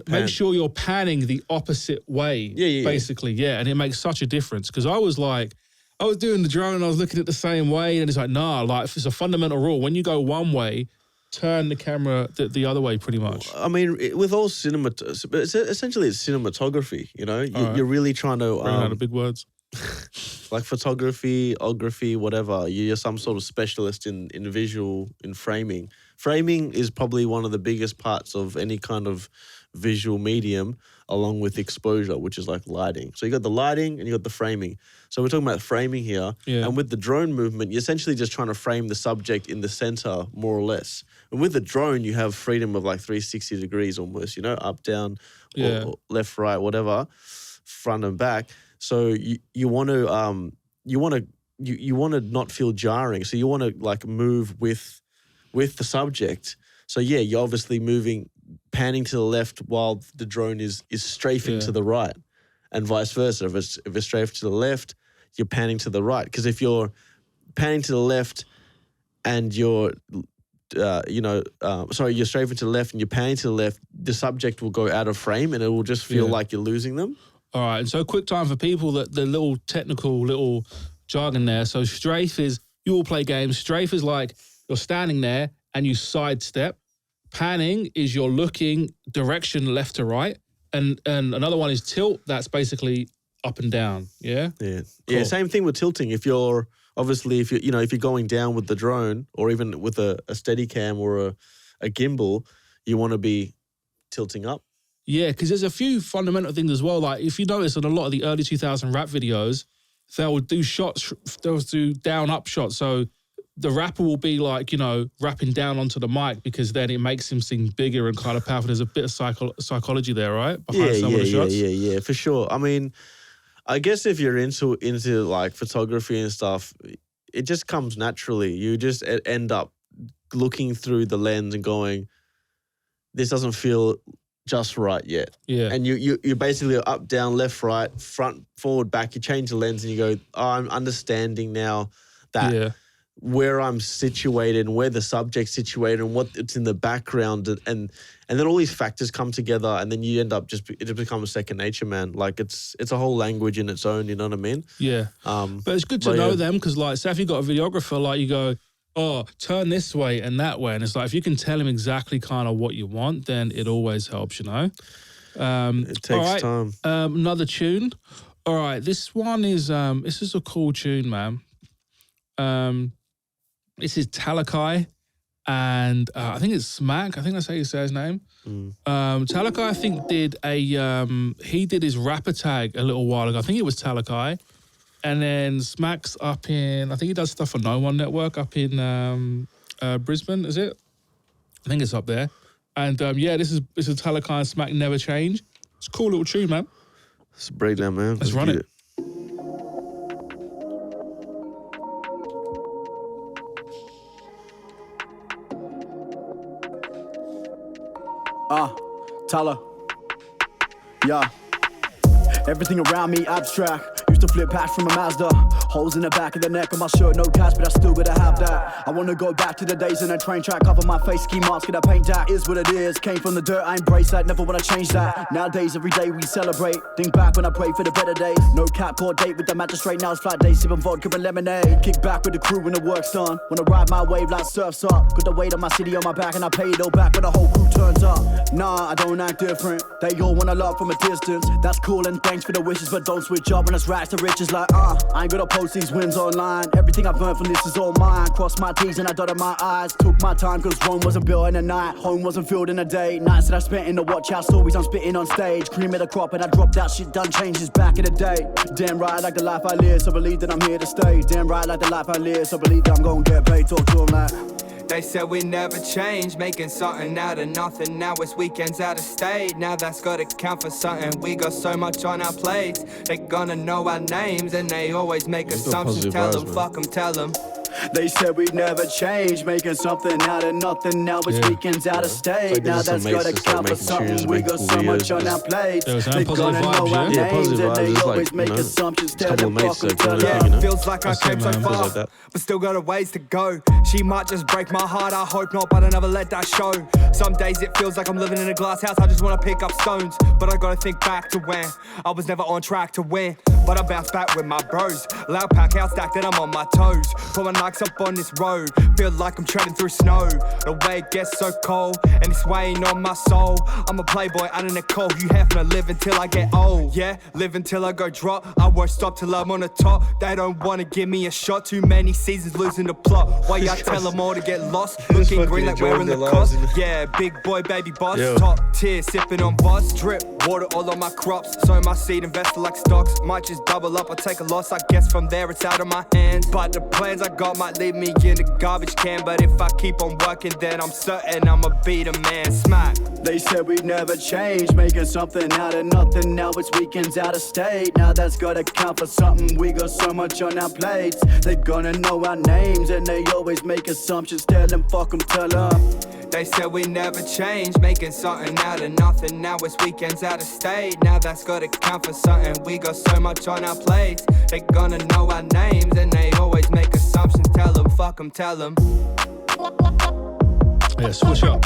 make sure you're panning the opposite way. Yeah. Basically, yeah. And it makes such a difference. Because I was doing the drone and I was looking at the same way, and it's like, nah, like it's a fundamental rule. When you go one way, turn the camera the other way pretty much. I mean, with all cinema, essentially it's cinematography, you know? You're really trying to... Bring out the big words. like photography, whatever. You're some sort of specialist in visual, in framing. Framing is probably one of the biggest parts of any kind of visual medium, along with exposure, which is like lighting. So you got the lighting and you got the framing. So we're talking about framing here. Yeah. And with the drone movement, you're essentially just trying to frame the subject in the center, more or less. And with the drone, you have freedom of like 360 degrees almost, you know, up, down, or left, right, whatever, front and back. So you want to not feel jarring. So you want to like move with the subject. So yeah, you're obviously panning to the left while the drone is strafing to the right, and vice versa. If it's strafing to the left, you're panning to the right. Because if you're panning to the left and you're you're strafing to the left and you're panning to the left, the subject will go out of frame and it will just feel like you're losing them. All right, and so quick time for people that the little technical little jargon there. So strafe is you all play games. Strafe is like you're standing there and you sidestep. Panning is you're looking direction left to right. And another one is tilt. That's basically up and down. Yeah? Yeah. Cool. Yeah, same thing with tilting. If you're going down with the drone or even with a Steadicam or a gimbal, you want to be tilting up. Yeah, because there's a few fundamental things as well. Like if you notice in a lot of the early 2000 rap videos, they'll do down up shots. So the rapper will be like, rapping down onto the mic because then it makes him seem bigger and kind of powerful. There's a bit of psychology there, right? Behind some of the shots. Yeah, for sure. I mean, I guess if you're into like photography and stuff, it just comes naturally. You just end up looking through the lens and going, this doesn't feel just right yet. Yeah. And you basically up, down, left, right, front, forward, back. You change the lens and you go, oh, I'm understanding now that where I'm situated and where the subject's situated and what it's in the background and then all these factors come together and then you end up it becomes second nature, man. Like it's a whole language in its own, you know what I mean? Yeah. But it's good to know them because like say if you got a videographer, like you go, oh, turn this way and that way. And it's like if you can tell him exactly kind of what you want, then it always helps, It takes time. Another tune. All right, this one is this is a cool tune, man. This is Talakai, and I think it's Smack. I think that's how you say his name. Talakai, I think did he did his rapper tag a little while ago. I think it was Talakai, and then Smack's up in. I think he does stuff for No One Network up in Brisbane. Is it? I think it's up there. And this is Talakai and Smack Never Change. It's a cool little tune, man. It's a breakdown, man. Let's run it. Tyler. Yeah. Everything around me abstract. Used to flip past from a Mazda. Holes in the back of the neck of my shirt, no cash, but I still gotta have that. I wanna go back to the days in a train track. Cover my face, ski marks, get a paint that. Is what it is, came from the dirt, I embrace that. Never wanna change that. Nowadays, every day we celebrate. Think back when I pray for the better days. No cap, court date with the magistrate. Now it's flat days, sipping vodka and lemonade. Kick back with the crew when the work's done. Wanna ride my wave like surf's up. Got the weight of my city on my back and I pay it all back when the whole crew turns up. Nah, I don't act different. They all wanna love from a distance. That's cool and thanks for the wishes, but don't switch up when it's rags to riches like I ain't gonna post these wins online. Everything I've learned from this is all mine. Crossed my T's and I dotted my I's. Took my time cause Rome wasn't built in a night. Home wasn't filled in a day. Nights that I spent in the watch out, stories I'm spitting on stage. Cream of the crop and I dropped out, shit done changes back in the day. Damn right, like the life I live, so believe that I'm here to stay. Damn right, like the life I live, so believe that I'm gonna get paid. Talk to them like they said we never change, making something out of nothing. Now it's weekends out of state. Now that's gotta count for something. We got so much on our plates. They gonna know our names and they always make assumptions. Tell them, fuck them, tell them. They said we'd never change, making something out of nothing. Now it's weekends out of state. Now that's gotta count for something. We got so much on our plates. They gonna know our names and they always make assumptions. Tell them, fuck them, tell them. Feels like I came so far, but still got a ways to go. She might just break my heart, I hope not, but I never let that show. Some days it feels like I'm living in a glass house, I just wanna pick up stones. But I gotta think back to when I was never on track to win. But I bounce back with my bros. Loud pack out stacked and I'm on my toes. Put my Nikes up on this road, feel like I'm treading through snow. The way it gets so cold, and it's weighing on my soul. I'm a playboy out in the cold, you have to live until I get old. Yeah, live until I go drop, I won't stop till I'm on the top. They don't wanna give me a shot, too many seasons losing the plot. Why I tell them all to get lost, looking green like we're in the cost. Yeah, big boy, baby boss, top tier, sipping on boss. Drip, water all on my crops, sow my seed, invested like stocks. Might just double up or take a loss, I guess from there it's out of my hands. But the plans I got might leave me in the garbage can. But if I keep on working, then I'm certain I'ma be the man. Smack. They said we'd never change, making something out of nothing. Now it's weekends out of state. Now that's gotta count for something. We got so much on our plates. They gonna know our names and they always make assumptions. Tell them, fuck them, tell them. They said we never change, making something out of nothing. Now it's weekends out of state. Now that's gotta count for something. We got so much on our plates. They gonna know our names and they always make assumptions. Tell them, fuck them, tell them. Yeah, switch up.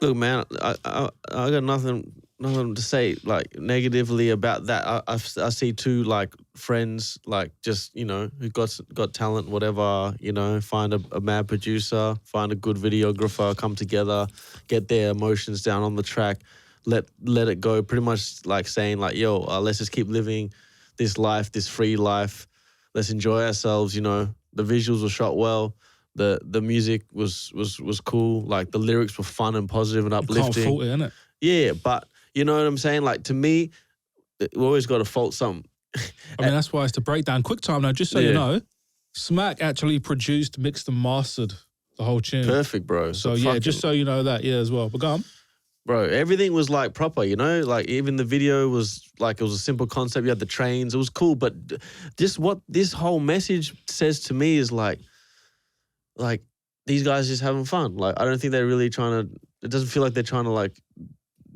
Look, man, I got nothing to say like negatively about that. I see two like friends, like just who got talent, whatever. Find a mad producer, find a good videographer, come together, get their emotions down on the track, let it go. Pretty much like saying like, yo, let's just keep living this life, this free life. Let's enjoy ourselves. The visuals were shot well. The music was cool. Like the lyrics were fun and positive and uplifting. Can't fault it, innit? Yeah, but you know what I'm saying? Like to me, we always got to fault something. I mean, that's why it's the breakdown. Quick time now, just so you know, Smack actually produced, mixed and mastered the whole tune. Perfect, bro. So yeah, just so you know that, as well. But go on. Bro, everything was like proper, like even the video was like, it was a simple concept. You had the trains, it was cool. But just what this whole message says to me is like these guys just having fun. Like, I don't think they're really trying to, it doesn't feel like they're trying to like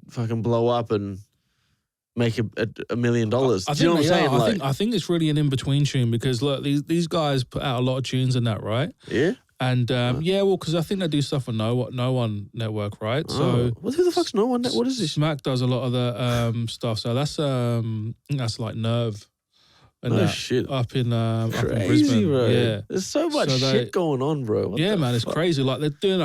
fucking blow up and make $1 million. Do you know what I'm saying? I think it's really an in-between tune because look, these guys put out a lot of tunes in that, right? Yeah. And because I think they do stuff on No One Network, right? So who the fuck's No One Network? What is this? Smack does a lot of the stuff. So that's I think that's like Nerve. And shit. Up in crazy, Brisbane. bro. Yeah. There's so much shit going on, bro. What the man, it's fuck? crazy. Like they're doing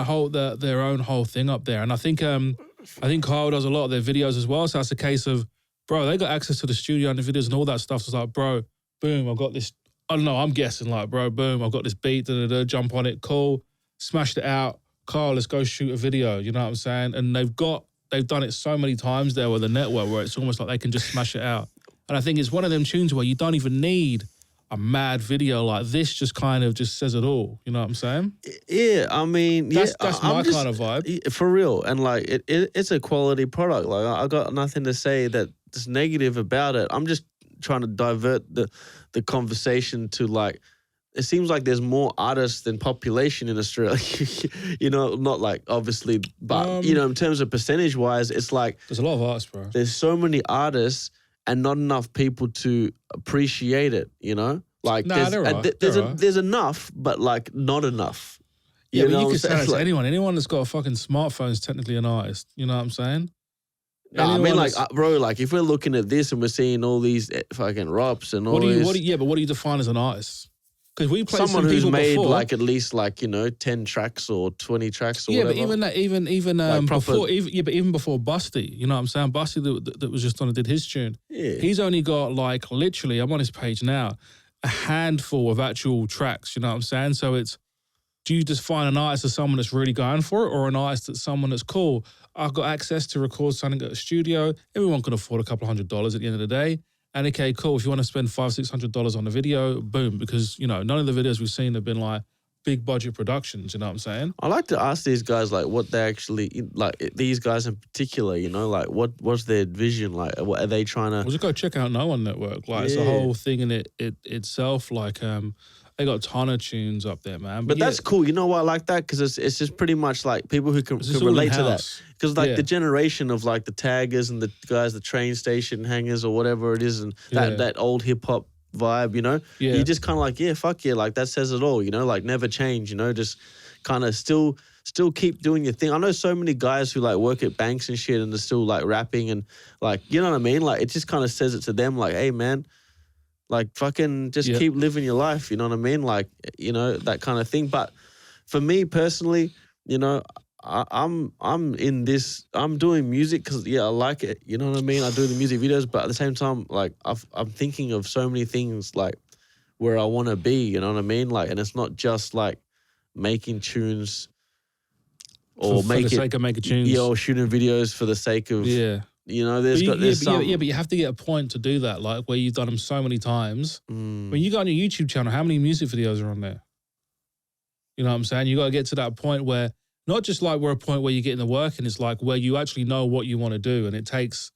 their own whole thing up there. And I think Kyle does a lot of their videos as well. So that's a case of, bro, they got access to the studio and the videos and all that stuff. So it's like, bro, boom, I've got this. I don't know, I'm guessing like, bro, boom, I've got this beat, jump on it, cool, smashed it out. Carl, let's go shoot a video. You know what I'm saying? And they've done it so many times there with the network where it's almost like they can just smash it out. And I think it's one of them tunes where you don't even need a mad video like this. Just kind of just says it all. You know what I'm saying? Yeah, I mean, that's my kind of vibe for real. And like, it's a quality product. Like, I got nothing to say that's negative about it. I'm just trying to divert the conversation to like, it seems like there's more artists than population in Australia. Not like obviously, but in terms of percentage wise, it's like there's a lot of artists, bro. There's so many artists and not enough people to appreciate it. Like there's enough, but like not enough. Yeah, but you can say that to anyone. Anyone that's got a fucking smartphone is technically an artist. You know what I'm saying? No, I mean, like, bro, like if we're looking at this and we're seeing all these fucking raps and all this. But what do you define as an artist? Because we play someone some who's made before, like at least like 10 tracks or 20 tracks or whatever. But even that, even like before, even before Busty, you know what I'm saying? Busty that was just on and did his tune. Yeah, he's only got like literally, I'm on his page now, a handful of actual tracks. You know what I'm saying? So it's, do you just find an artist as someone that's really going for it, or an artist that's someone that's cool? I've got access to record something at a studio. Everyone can afford a couple $100 at the end of the day. And okay, cool. If you want to spend $500-600 on a video, boom, because none of the videos we've seen have been like big budget productions. You know what I'm saying? I like to ask these guys like what they actually like. These guys in particular, like what's their vision? Like, what are they trying to? Well, just go check out No One Network. Like it's a whole thing in it itself. Like they got a ton of tunes up there, man. But that's cool. You know why I like that? Because it's just pretty much like people who can relate to that. Because like the generation of like the taggers and the guys, the train station hangers or whatever it is, and that old hip hop vibe, you just kind of like, fuck yeah, like that says it all, like never change, just kind of still keep doing your thing. I know so many guys who like work at banks and shit and they're still like rapping and like, you know what I mean? Like it just kind of says it to them like, hey man, like fucking just keep living your life, you know what I mean? Like, that kind of thing. But for me personally, I'm in this, I'm doing music because I like it, you know what I mean? I do the music videos, but at the same time, like I'm thinking of so many things like where I want to be, you know what I mean? Like, and it's not just like making tunes or for the sake of making tunes. Or shooting videos for the sake of there's some. But you have to get a point to do that, like where you've done them so many times. When you go on your YouTube channel, how many music videos are on there? You know what I'm saying? You got to get to that point where, not just like we're a point where you're getting the work, and it's like where you actually know what you want to do, and it takes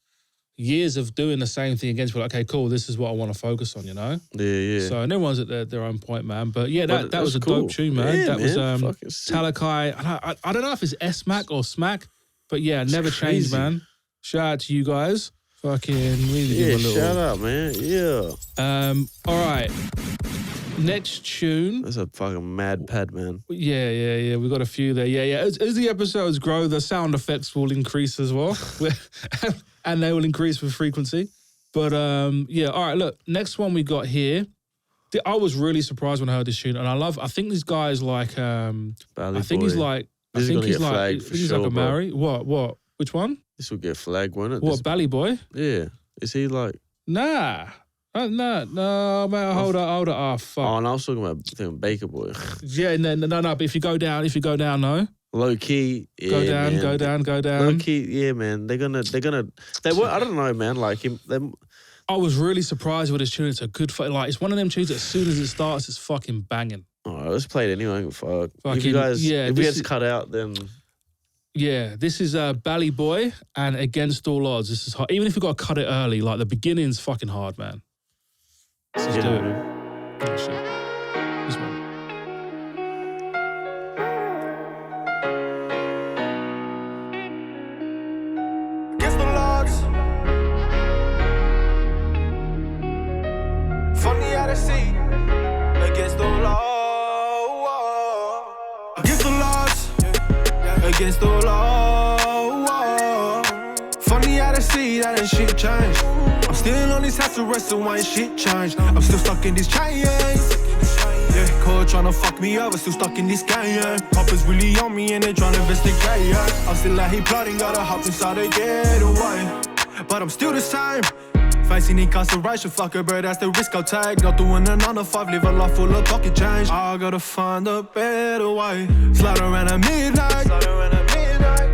years of doing the same thing against, like, okay, cool, this is what I want to focus on, Yeah. So and everyone's at their own point, man. But yeah, that was a dope tune, man. Yeah, that was Talakai. I don't know if it's S-Mac or Smack, but yeah, never changed, man. Shout out to you guys. Fucking really give a little. Shout out, man. Yeah. All right. Next tune. That's a fucking mad pad, man. Yeah. We've got a few there. Yeah. As the episodes grow, the sound effects will increase as well. And they will increase with frequency. But yeah, all right, look, next one we got here. I was really surprised when I heard this tune. And I think this guy is like, I think he's like, This is gonna get flagged for he's sure, like a bro. Maori. What? Which one? This will get flagged, won't it? What, This- Bally Boy? Yeah. Is he like... Nah. No, man, hold up. Oh, fuck. Oh, and I was talking about Baker Boy. Yeah, no. But if you go down, no. Low key, yeah, Go down, man. go down. Low key, yeah, man. They were. I don't know, man. Like him. I was really surprised with this tune. It's a good, like it's one of them tunes that as soon as it starts, it's fucking banging. Oh, let's play it anyway. Fuck. Fucking, If you guys, yeah, if we this get cut out, then Yeah, this is Bally Boy and Against All Odds. This is hard. Even if you got to cut it early, like the beginning's fucking hard, man. Let's just do it. Oh, shit. This one. Against the odds. Funny how to see. Against the law. Against the odds. Against the law. Funny how to see that ain't shit changed. I'm still on this house arrest, so why ain't shit changed? I'm still stuck in this chains. Yeah, court tryna fuck me up, I'm still stuck in this game, yeah. Poppers really on me and they tryna investigate, yeah. I'm still out here plotting, gotta hop inside to get away. But I'm still the same. Facing incarceration, fuck it, bro, that's the risk I'll take. Not doing a 9 to 5, live a life full of pocket change. I gotta find a better way. Slide around at midnight.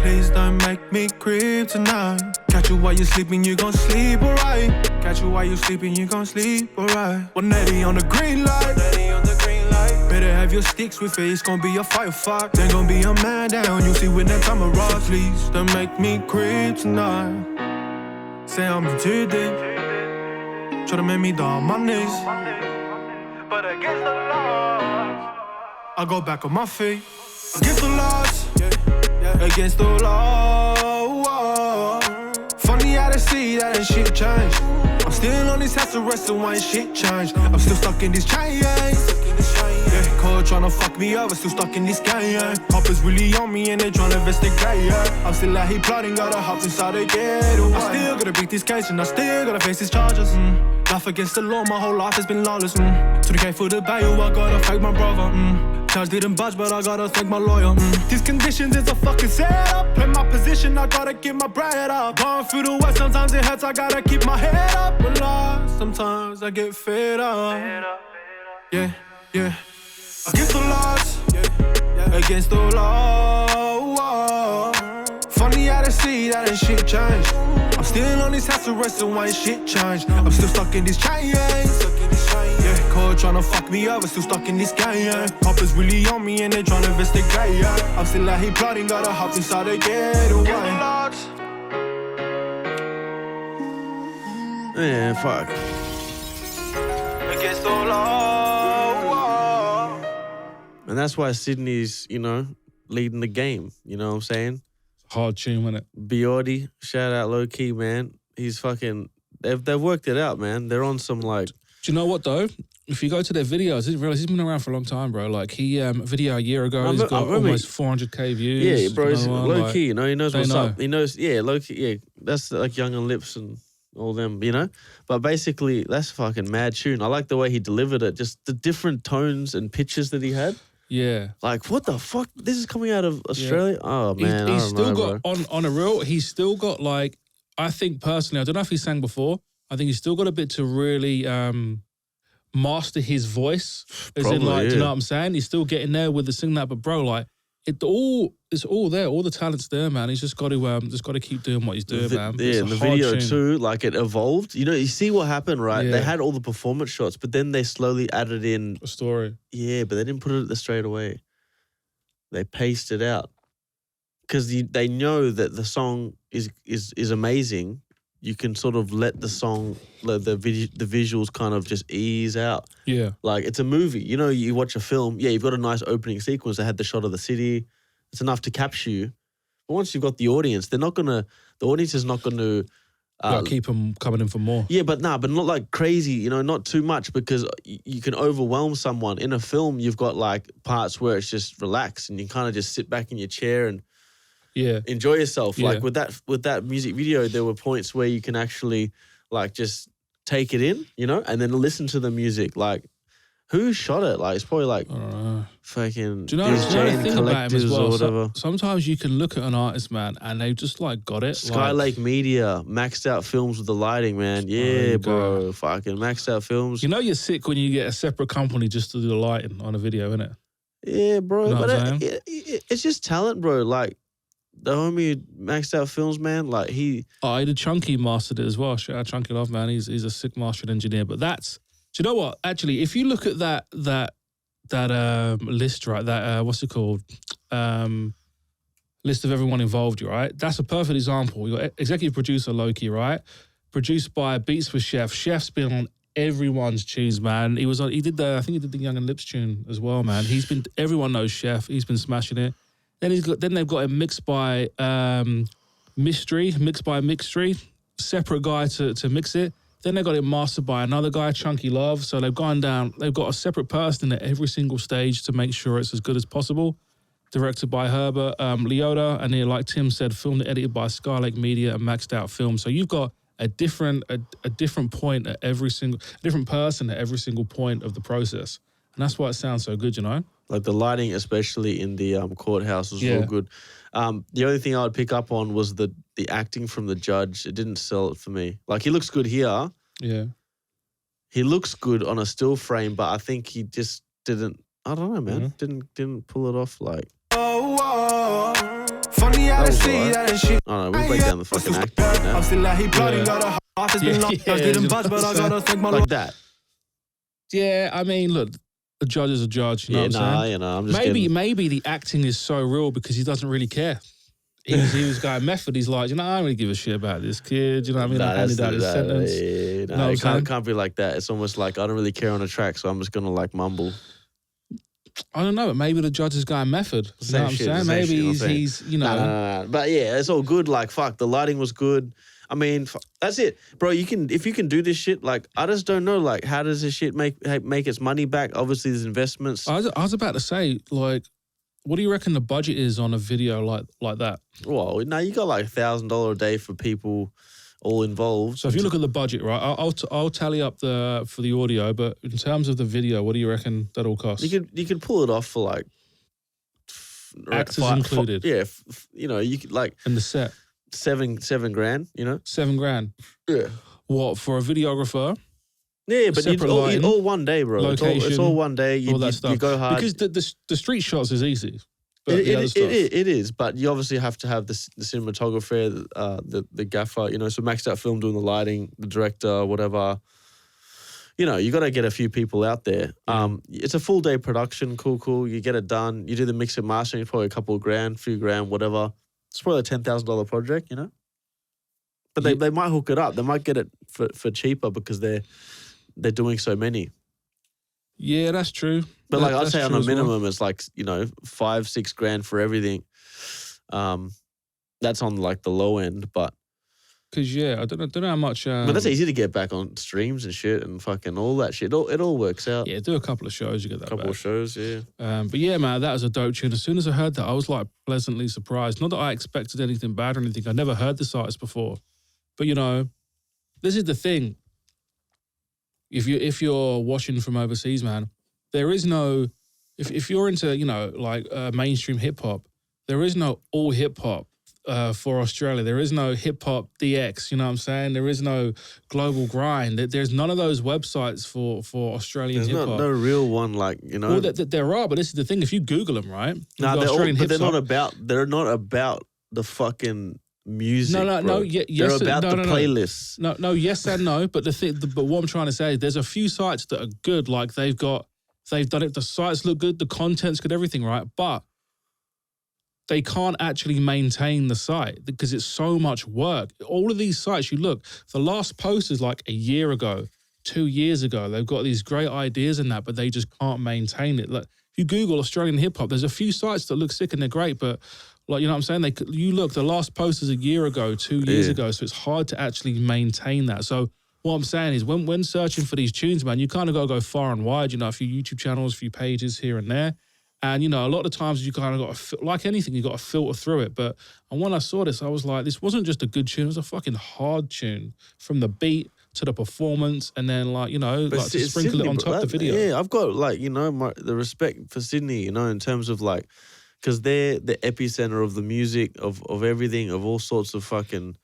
Please don't make me creep tonight. Catch you while you're sleeping, you gon' sleep alright. Catch you while you're sleeping, you gon' sleep alright. 180 on the green light. Better have your sticks with it, it's gon' be a firefight. Then gon' be a man down, you'll see when that time arrives. Please don't make me creep tonight. Say I'm in too deep. Try to make me down on my knees. But against the law, I go back on my feet. Against the laws, against the law. Funny how to see that ain't shit changed. I'm still on this house arrest, so why ain't shit changed? I'm still stuck in this chains. Yeah, court tryna fuck me up, I'm still stuck in this game, yeah. Poppers really on me and they tryna investigate, yeah. I'm still out here plotting, gotta hop inside to get away. I still gotta beat this case and I still gotta face these charges. Life against the law, my whole life has been lawless. 20K for the bail, I gotta fake my brother. Charge didn't budge, but I gotta thank my lawyer. These conditions is a fucking setup. Play my position, I gotta get my bread up. Going through the west, sometimes it hurts, I gotta keep my head up. But lost, sometimes I get fed up. Yeah. Against the laws, against the law. Funny how to see that ain't shit changed. I'm still on this house arrest, so why ain't shit changed? I'm still stuck in this chains. Yeah, court tryna fuck me up, I'm still stuck in this game, yeah. Poppers really on me and they tryna investigate, yeah. I'm still out here plotting, gotta hop inside to get away. yeah, fuck. Against the law. And that's why Sydney's, leading the game. You know what I'm saying? Hard tune, wasn't it? Biordi, shout out low key, man. He's fucking. They've worked it out, man. They're on some like. Do you know what though? If you go to their videos, I didn't realize he's been around for a long time, bro. Like he video a year ago, he's got almost 400K views. Yeah, bro. He's Another one, low like, key, he knows what's know. up. He knows, low key, That's like Young and Lips and all them, But basically, that's a fucking mad tune. I like the way he delivered it. Just the different tones and pitches that he had. Yeah. Like, what the fuck? This is coming out of Australia? Yeah. Oh, man. He's still got, on a real, he's still got like, I think personally, I don't know if he sang before. I think he's still got a bit to really master his voice. As in, like, do you know what I'm saying? He's still getting there with the sing that, but bro, like, it's all there. All the talent's there, man. He's just got to keep doing what he's doing, man. Yeah, the video too, like it evolved. You see what happened, right? Yeah. They had all the performance shots, but then they slowly added in a story. Yeah, but they didn't put it there straight away. They paced it out because they know that the song is amazing. You can sort of let the song, the visuals kind of just ease out. Yeah. Like, it's a movie. You watch a film, you've got a nice opening sequence. They had the shot of the city. It's enough to capture you. But once you've got the audience, the audience is not going to Like keep them coming in for more. Yeah, but not like crazy, you know, not too much because you can overwhelm someone. In a film, you've got like parts where it's just relaxed and you kind of just sit back in your chair and enjoy yourself. Yeah. Like with that music video, there were points where you can actually like just take it in, you know, and then listen to the music. Like, who shot it? Like, it's probably like I don't know. fucking Do you know these the Jane thing about him as collectives well? or whatever. Sometimes you can look at an artist, man, and they just like got it. Sky Lake Media, maxed out films with the lighting, man. Yeah, bro. Fucking maxed out films. You know you're sick when you get a separate company just to do the lighting on a video, innit? Yeah, bro. You know what I'm But it's just talent, bro. Like, the homie maxed out films, man. Like, he did Chunky mastered it as well. Shout out Chunky Love, man. He's a sick mastered engineer. But that's, do you know what? Actually, if you look at that list, right? That what's it called? List of everyone involved, right? That's a perfect example. You got executive producer Loki, right? Produced by Beats for Chef. Chef's been on everyone's tunes, man. I think he did the Young and Lips tune as well, man. Everyone knows Chef. He's been smashing it. Then they've got it mixed by Mystery, separate guy to mix it. Then they got it mastered by another guy, Chunky Love. So they've got a separate person at every single stage to make sure it's as good as possible. Directed by Herbert Leota, and then, like Tim said, filmed and edited by Sky Lake Media and Maxed Out Film. So you've got a different point at different person at every single point of the process, and that's why it sounds so good, you know. Like the lighting, especially in the courthouse, was real good. The only thing I would pick up on was the acting from the judge. It didn't sell it for me. Like, he looks good here. Yeah. He looks good on a still frame, but I think he just didn't. I don't know, man. Didn't pull it off. Like, Funny how to see right. that and shit. I don't know. We break down the fucking acting right now. I'm still like he bloody got a heart has been locked. Didn't budge, but I gotta thank my like that. Yeah, I mean, look, a judge is a judge. You know what I'm saying? You know, I'm just maybe the acting is so real because he doesn't really care. He was going method. He's like, you know, I don't really give a shit about this kid. You know what I mean? I handed out his sentence. It can't be like that. It's almost like I don't really care on the track, so I'm just gonna like mumble. I don't know, but maybe the judge is going method. You know what I'm saying? Maybe he's you know. No. But yeah, it's all good. Like, fuck, the lighting was good. I mean, that's it, bro. If you can do this shit, like, I just don't know, like, how does this shit make its money back? Obviously, there's investments. I was about to say, like, what do you reckon the budget is on a video like that? Well, no, you got like $1,000 a day for people all involved. So if you look at the budget, right, I'll tally up for the audio, but in terms of the video, what do you reckon that all costs? You could pull it off for like actors included. You know, you could like and the set $7,000. You know, $7,000. Yeah. What for a videographer? Yeah, but it's all one day, bro. Location, it's all one day. All that stuff. You go hard because the street shots is easy. It is, but you obviously have to have the cinematographer, the gaffer, you know, so Maxed Out Film doing the lighting, the director, whatever. You know, you got to get a few people out there. It's a full day production, cool. You get it done. You do the mix and mastering, it's probably a couple of grand, few grand, whatever. It's probably a $10,000 project, you know. But they might hook it up. They might get it for cheaper because they're doing so many. Yeah, that's true. But like, I'd say on a minimum, it's like, you know, $5-6 grand for everything. That's on like the low end, but because I don't know how much. But that's easy to get back on streams and shit and fucking all that shit. It all works out. Yeah, do a couple of shows, you get that. Couple of shows, yeah. But yeah, man, that was a dope tune. As soon as I heard that, I was like pleasantly surprised. Not that I expected anything bad or anything. I never heard this artist before, but you know, this is the thing. If you're watching from overseas, man, there is no. If you're into, you know, like mainstream hip hop, there is no all hip hop for Australia. There is no hip hop DX. You know what I'm saying? There is no global grind. There's none of those websites for Australian hip hop. There's no real one, like, you know. Well, there are, but this is the thing. If you Google them, right? No, they're not about the fucking music. No. They're about the playlists. No. Yes and no. But but what I'm trying to say is, there's a few sites that are good. Like they've done it. The sites look good. The content's good. Everything right, but they can't actually maintain the site because it's so much work. All of these sites, you look, the last post is like a year ago, 2 years ago. They've got these great ideas in that, but they just can't maintain it. Like, if you Google Australian hip hop, there's a few sites that look sick and they're great, but Like, you know what I'm saying? You look, the last post is a year ago, 2 years ago, so it's hard to actually maintain that. So what I'm saying is when searching for these tunes, man, you kind of got to go far and wide, you know, a few YouTube channels, a few pages here and there. And, you know, a lot of times you kind of got to, like anything, you got to filter through it. But and when I saw this, I was like, this wasn't just a good tune, it was a fucking hard tune. From the beat to the performance, and then, like, you know, like to sprinkle Sydney, it on top of the video. Yeah, I've got, like, you know, the respect for Sydney, you know, in terms of, like, because they're the epicenter of the music, of everything, of all sorts of fucking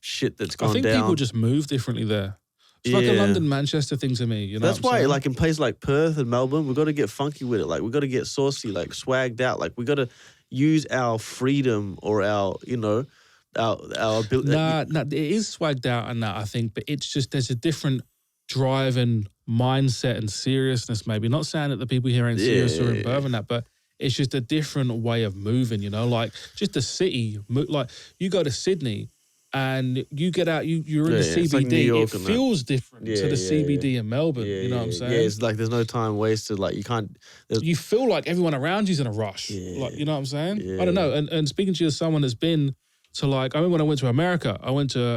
shit that's gone down. I think people just move differently there. It's like a London-Manchester thing to me, you know. That's why, like, in places like Perth and Melbourne, we've got to get funky with it. Like, we've got to get saucy, like, swagged out. Like, we've got to use our freedom or our, you know, our ability. Nah, it is swagged out and that, I think, but it's just, there's a different drive and mindset and seriousness, maybe. Not saying that the people here ain't serious or imperv and that, but it's just a different way of moving, you know? Like, just the city, like, you go to Sydney and you get out, you're in the CBD, like New York, it feels different to the CBD in Melbourne, you know what I'm saying? Yeah, it's like there's no time wasted, like, you can't... You feel like everyone around you's in a rush, like, you know what I'm saying? I don't know, and speaking to you as someone that's been to, like, I remember when I went to America,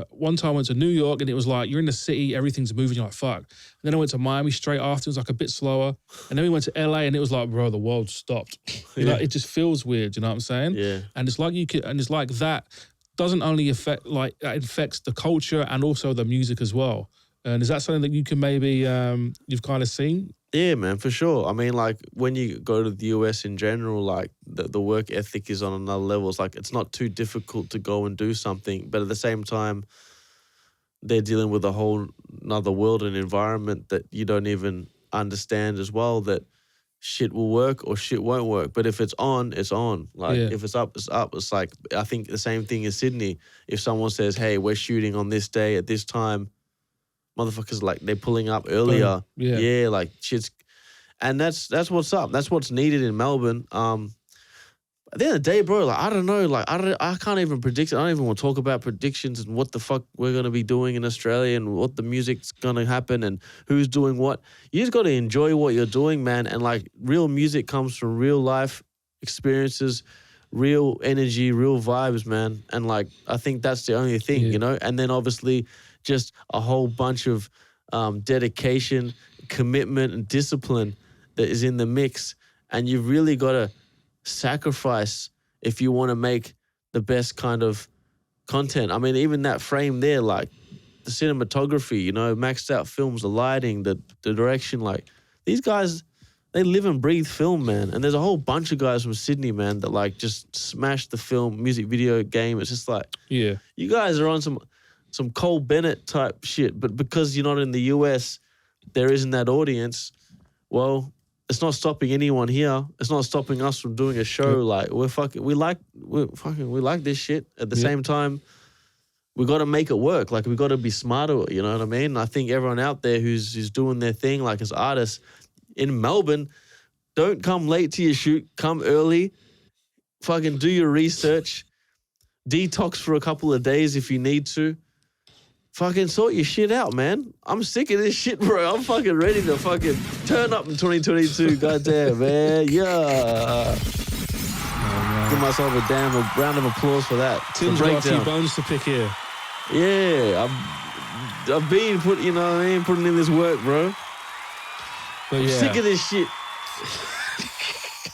one time I went to New York and it was like, you're in the city, everything's moving, you're like, fuck. And then I went to Miami straight after, it was like a bit slower. And then we went to LA and it was like, bro, the world stopped. You know, it just feels weird, you know what I'm saying? Yeah. And it's like it's like that doesn't only affect, like, it affects the culture and also the music as well. And is that something that you can maybe, you've kind of seen? Yeah, man, for sure. I mean, like, when you go to the US in general, like, the work ethic is on another level. It's like, it's not too difficult to go and do something, but at the same time, they're dealing with a whole another world and environment that you don't even understand as well, that shit will work or shit won't work. But if it's on, it's on. Like, if it's up, it's up. It's like, I think the same thing as Sydney. If someone says, hey, we're shooting on this day at this time, motherfuckers, like, they're pulling up earlier. Yeah, like, shit's... And that's what's up. That's what's needed in Melbourne. At the end of the day, bro, like, I don't know. Like, I can't even predict it. I don't even want to talk about predictions and what the fuck we're going to be doing in Australia and what the music's going to happen and who's doing what. You just got to enjoy what you're doing, man. And, like, real music comes from real life experiences, real energy, real vibes, man. And, like, I think that's the only thing, you know? And then, obviously, just a whole bunch of dedication, commitment, and discipline that is in the mix. And you've really got to sacrifice if you want to make the best kind of content. I mean, even that frame there, like, the cinematography, you know, maxed out films, the lighting, the direction, like, these guys, they live and breathe film, man. And there's a whole bunch of guys from Sydney, man, that, like, just smash the film, music video game. It's just like, you guys are on some Cole Bennett type shit, but because you're not in the US, there isn't that audience. Well, it's not stopping anyone here. It's not stopping us from doing a show. Like, we like this shit. At the same time, we got to make it work. Like, we got to be smarter. You know what I mean? And I think everyone out there who's doing their thing, like, as artists in Melbourne, don't come late to your shoot. Come early. Fucking do your research. Detox for a couple of days if you need to. Fucking sort your shit out, man. I'm sick of this shit, bro. I'm fucking ready to fucking turn up in 2022. Goddamn, man. Yeah. Give myself a round of applause for that. Tim's got a few bones to pick here. Yeah. I've been putting in this work, bro. But I'm sick of this shit.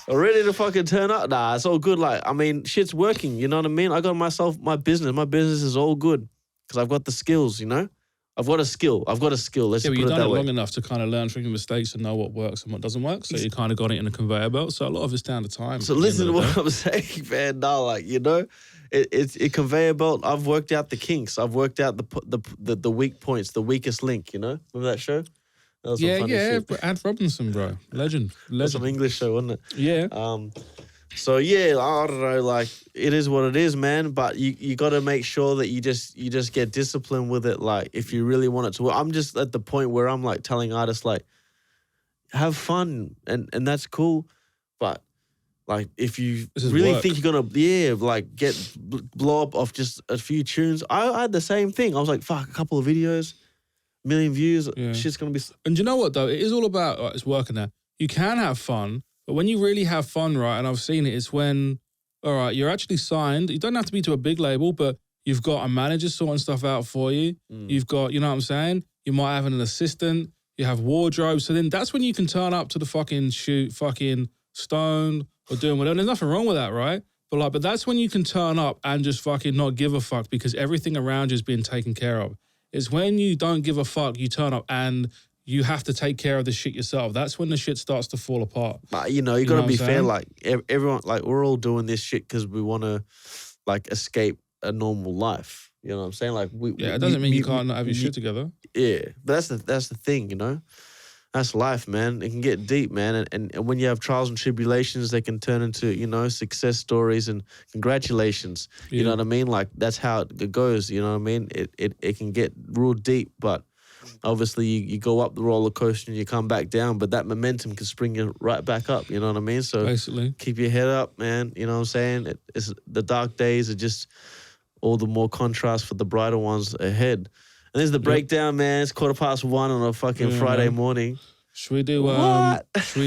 I'm ready to fucking turn up. Nah, it's all good. Like, I mean, shit's working. You know what I mean? I got my business. My business is all good. Because I've got the skills, you know? I've got a skill. Let's but put it that way. you've done it long enough to kind of learn from your mistakes and know what works and what doesn't work. So you kind of got it in a conveyor belt. So a lot of it's down to time. So listen to what I'm saying, man. No, like, you know, it's a conveyor belt. I've worked out the kinks. I've worked out the weak points, the weakest link, you know? Remember that show? That was some funny shit. Ad Robinson, bro. Legend. That's some English show, wasn't it? Yeah. So yeah, I don't know, like, it is what it is, man. But you got to make sure that you just get disciplined with it. Like, if you really want it to work, I'm just at the point where I'm like telling artists, like, have fun and that's cool. But like, if you really think you're gonna like blow up off just a few tunes, I had the same thing. I was like, fuck, a couple of videos, 1 million views, shit's gonna be. And you know what though? It is all about it's working there. You can have fun. But when you really have fun, right, and I've seen it, it's when all right, you're actually signed. You don't have to be to a big label, but you've got a manager sorting stuff out for you. You've got, you know what I'm saying? You might have an assistant. You have wardrobe. So then that's when you can turn up to the fucking shoot, fucking stoned or doing whatever. There's nothing wrong with that, right? But that's when you can turn up and just fucking not give a fuck because everything around you is being taken care of. It's when you don't give a fuck, you turn up and you have to take care of the shit yourself. That's when the shit starts to fall apart. But, you gotta be fair. Like, everyone, like, we're all doing this shit because we want to, like, escape a normal life. You know what I'm saying? Like, it doesn't mean you can't have your shit together. Yeah, but that's the thing, That's life, man. It can get deep, man. And when you have trials and tribulations, they can turn into, success stories and congratulations. Yeah. You know what I mean? Like, that's how it goes, you know what I mean? It can get real deep, but obviously you go up the roller coaster and you come back down, but that momentum can spring you right back up, you know what I mean? So basically, keep your head up, man. You know what I'm saying? It's the dark days are just all the more contrast for the brighter ones ahead. And there's the breakdown, man. It's 1:15 on a fucking Friday morning. Should we do Should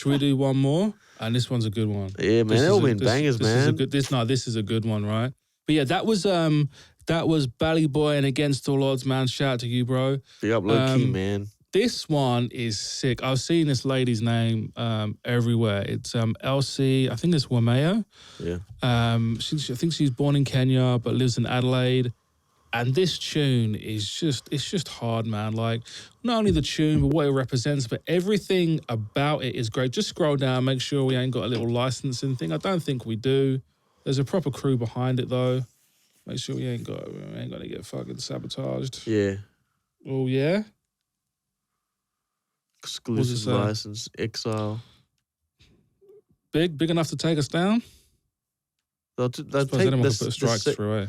we do one more? And this one's a good one. Yeah, man. They'll been bangers, man. This is a good one, right? But yeah, that was Bally Boy and Against All Odds, man. Shout out to you, bro. Big up low key, man. This one is sick. I've seen this lady's name everywhere. It's Elsie, I think it's Wameo. Yeah. I think she's born in Kenya but lives in Adelaide. And this tune is just hard, man. Like, not only the tune, but what it represents, but everything about it is great. Just scroll down, make sure we ain't got a little licensing thing. I don't think we do. There's a proper crew behind it, though. Make sure we ain't gonna get fucking sabotaged. Yeah. Oh, yeah? Exclusive license, Exile. Big enough to take us down? They'll anyone take can put a strike through, eh?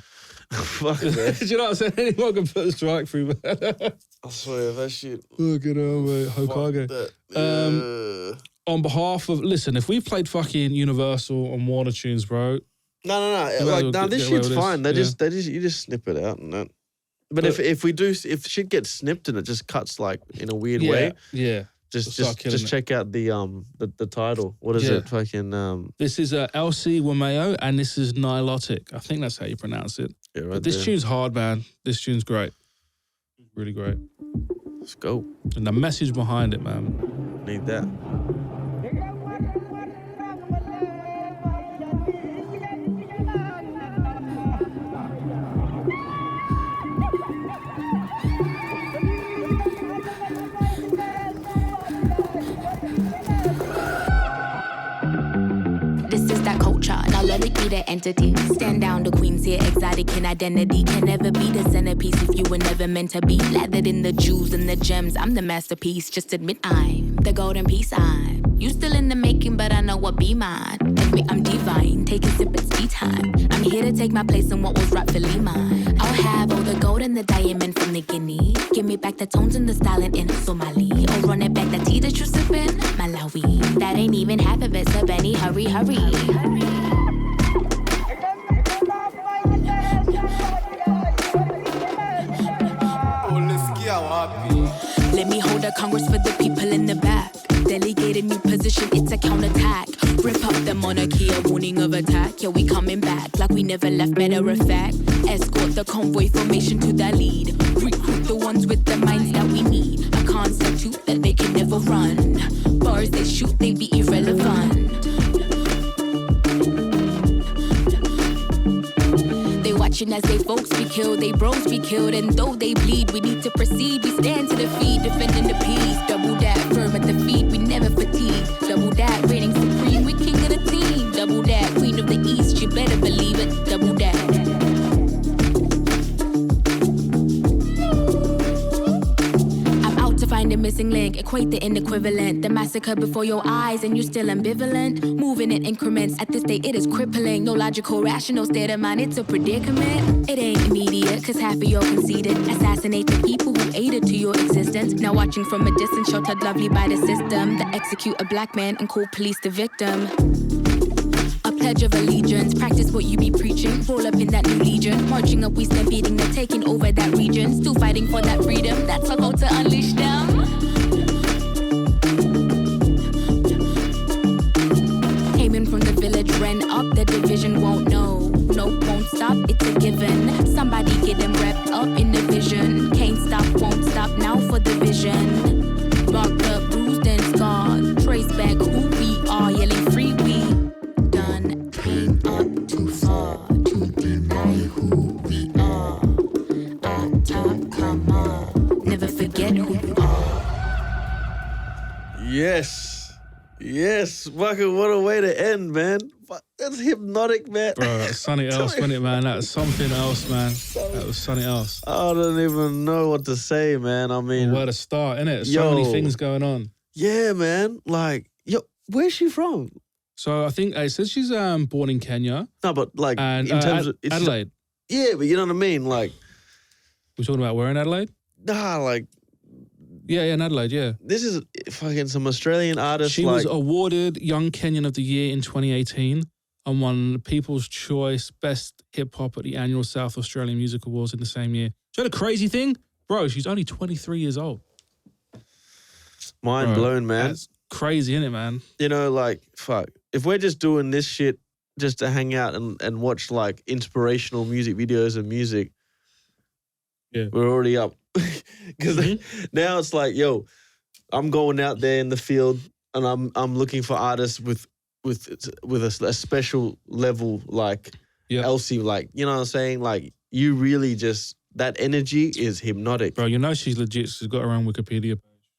Fuck, man. Do you know what I'm saying? Anyone can put a strike through, man. I swear, that shit. Look at him, mate. Hokage. On behalf of... Listen, if we played fucking Universal and Warner tunes, bro... No. This shit's fine. You just snip it out and that. But if shit gets snipped and it just cuts like in a weird way, just check out the title. What is it? Fucking This is Elsie Wameo and this is Nilotic. I think that's how you pronounce it. Yeah, right. But this tune's hard, man. This tune's great. Really great. Let's go. And the message behind it, man. Need that. Let it be the entity. Stand down, the queen's here, exotic in identity. Can never be the centerpiece if you were never meant to be. Lathered in the jewels and the gems, I'm the masterpiece. Just admit I'm the golden piece. You still in the making, but I know what be mine. Admit I'm divine, take a sip, it's tea time. I'm here to take my place in what was rightfully mine. I'll have all the gold and the diamond from the Guinea. Give me back the tones and the styling in Somali. Or run it back, the tea that you sippin', Malawi. That ain't even half of it, so Benny, hurry. Let me hold a congress for the people in the back. Delegated new position, it's a counterattack. Rip up the monarchy, a warning of attack. Yeah, we coming back like we never left, matter of fact. Escort the convoy formation to the lead. Recruit the ones with the minds that we need. A constitute that they can never run. Bars they shoot, they be irrelevant. Watching as they folks be killed, they bros be killed, and though they bleed, we need to proceed. We stand to defeat, defending the peace. Double that, firm at the feet, we never fatigue. Double that, reigning supreme, we king of the team. Double that, queen of the east, you better believe it. Double that. Find the missing link, equate the inequivalent. The massacre before your eyes and you're still ambivalent. Moving in increments, at this state it is crippling. No logical, rational state of mind, it's a predicament. It ain't immediate, cause half of you conceded. Assassinate the people who aided to your existence. Now watching from a distance, sheltered lovely by the system. That execute a black man and call police the victim. A pledge of allegiance, practice what you be preaching. Roll up in that new legion, marching up we stampeding, they're taking over that region. Still fighting for that freedom, that's our goal to unleash them. Aiming from the village, ren up, the division won't know. Nope, won't stop, it's a given. Somebody get them wrapped up in the vision. Can't stop, won't stop now for the vision. Marked up, bruised and scarred. Trace back who we are, yelling free we. Done, came up too far to deny who we are. At top, come on, never forget who you are. Yes, fucking what a way to end, man. That's hypnotic, man. Bro, that's something else, wasn't it, man? That's something else, man. That was something else. I don't even know what to say, man. I mean, Where to start, innit? So many things going on. Yeah, man. Like, where's she from? So I think it says she's born in Kenya. No, but like and, in terms of Adelaide. Yeah, but you know what I mean. Like, we're talking about where in Adelaide? Nah, like. Yeah, in Adelaide, yeah. This is fucking some Australian artist. She was awarded Young Kenyan of the Year in 2018 and won People's Choice Best Hip Hop at the annual South Australian Music Awards in the same year. So the crazy thing, bro, she's only 23 years old. Mind blown, man. That's crazy, isn't it, man? You know, like, fuck. If we're just doing this shit just to hang out and watch like inspirational music videos and music, yeah, we're already up. Because now it's like, yo, I'm going out there in the field and I'm looking for artists with a special level like Elsie, like, you know what I'm saying? Like, you really just, that energy is hypnotic. Bro, you know she's legit. She's got her own Wikipedia page.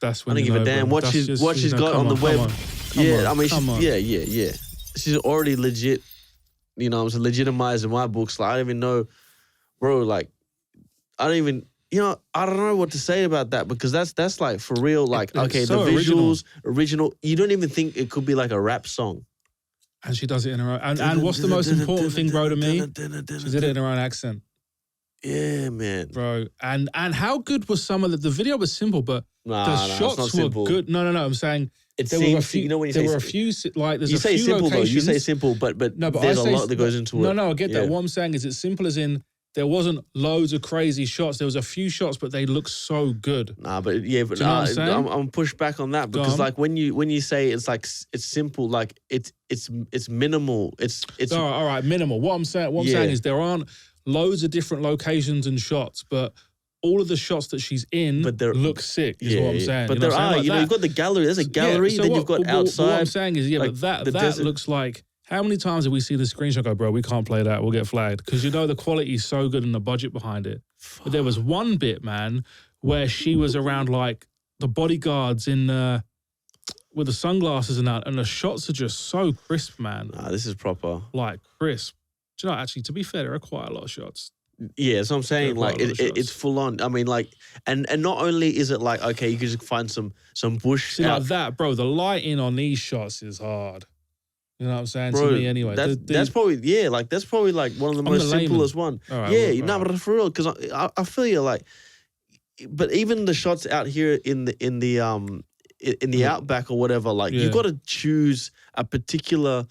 That's when I don't give a damn what she's got on the web. Yeah, I mean, yeah. She's already legit, you know, I'm saying, legitimized in my books. Like, I don't even know, bro, like, I don't even, you know, I don't know what to say about that because that's like for real, like, okay, so the visuals, original. You don't even think it could be like a rap song. And she does it in her own. And what's the most important thing, bro, to me? She did it in her own accent. Yeah, man. Bro, and how good was some of the video was simple, but the shots were good. No, I'm saying there were a few, you know, when you say there were a few, like, there's you a say few simple locations. though. You say simple, but no, but there's a lot that goes into it. No, I get that. What I'm saying is it's simple as in there wasn't loads of crazy shots. There was a few shots, but they look so good. Nah, but yeah, but I'm pushed back on that because like when you say it's like it's simple, like it's minimal. It's all right, minimal. What I'm saying is there aren't loads of different locations and shots, but all of the shots that she's in look sick, is what I'm saying. But there are, you know, you've got the gallery. There's a gallery, then you've got outside. What I'm saying is, but that looks like, how many times have we seen the screenshot go, bro, we can't play that, we'll get flagged? Because you know the quality is so good and the budget behind it. But there was one bit, man, where she was around like the bodyguards in with the sunglasses and that, and the shots are just so crisp, man. Nah, this is proper. Like, crisp. Do you know, actually, to be fair, there are quite a lot of shots. Yeah, so I'm saying like it's full on. I mean, like, and not only is it like, okay, you can just find some bush. See, like that, bro. The lighting on these shots is hard. You know what I'm saying? Bro, to me, anyway. That's probably that's probably like one of the most simplest one. Right, yeah, but for real, because I feel you like, but even the shots out here in the outback or whatever, like you've got to choose a particular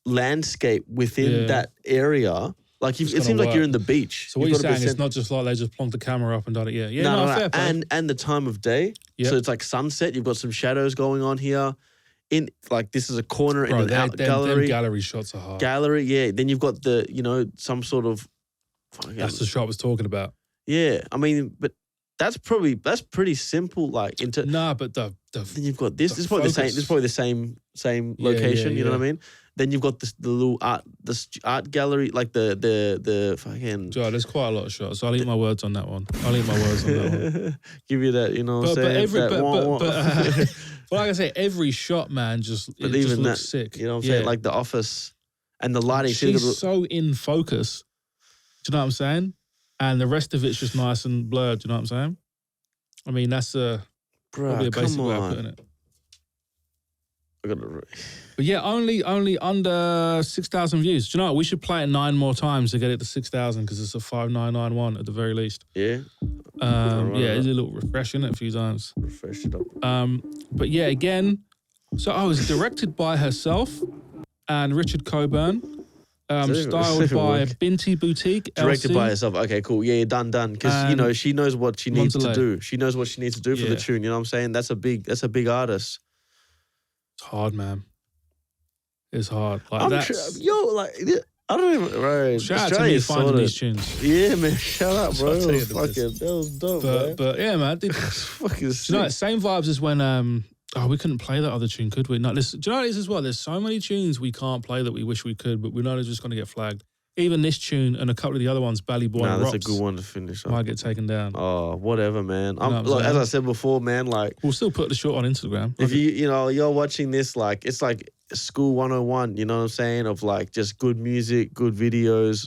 landscape within that area. Like it seems like you're in the beach. So what you're saying is not just like they just plonked the camera up and done it. Yeah. No, fair play. And the time of day. Yep. So it's like sunset. You've got some shadows going on here. In like this is a corner in an out gallery. Them gallery shots are hard. Gallery, yeah. Then you've got the some sort of. That's the shot I was talking about. Yeah, I mean, but that's pretty simple. Like but the then you've got this. This is probably the same. This is probably the same location. You know what I mean? Then you've got the little art gallery, like the fucking. Joe, there's quite a lot of shots. So I'll eat my words on that one. Give you that, you know what I'm saying? But like I say, every shot, man, just looks sick. You know what I'm saying? Like The Office and the lighting. She's so in focus. Do you know what I'm saying? And the rest of it's just nice and blurred. Do you know what I'm saying? I mean, that's probably a basic way of putting it. But yeah, only under 6,000 views. Do you know what? We should play it 9 more times to get it to 6,000 because it's a 5991 at the very least. Yeah. It's a little refreshing a few times. Refresh it up. But yeah, again, so I was directed by herself and Richard Coburn. Styled by Binti Boutique. Directed LC. by herself. Okay, cool. Yeah, done. Because she knows what she needs to do. She knows what she needs to do for the tune. You know what I'm saying? That's a big artist. It's hard, man. It's hard. Like that's I don't even. Right, shout out to me finding these tunes. Yeah, man. Shout out, bro. I'll tell you That was dope, man. But yeah, man. Fucking sick. Do you know, same vibes as when we couldn't play that other tune, could we? No, do you know what it is as well? There's so many tunes we can't play that we wish we could, but we know they're just going to get flagged. Even this tune and a couple of the other ones, Bally Boy and that's Rocks, a good one to finish on. might get taken down. Oh, whatever, man. You know what I'm Look, as saying? I said before, man, like We'll still put the short on Instagram. if you're watching this, like it's like school 101, you know what I'm saying? Of like just good music, good videos.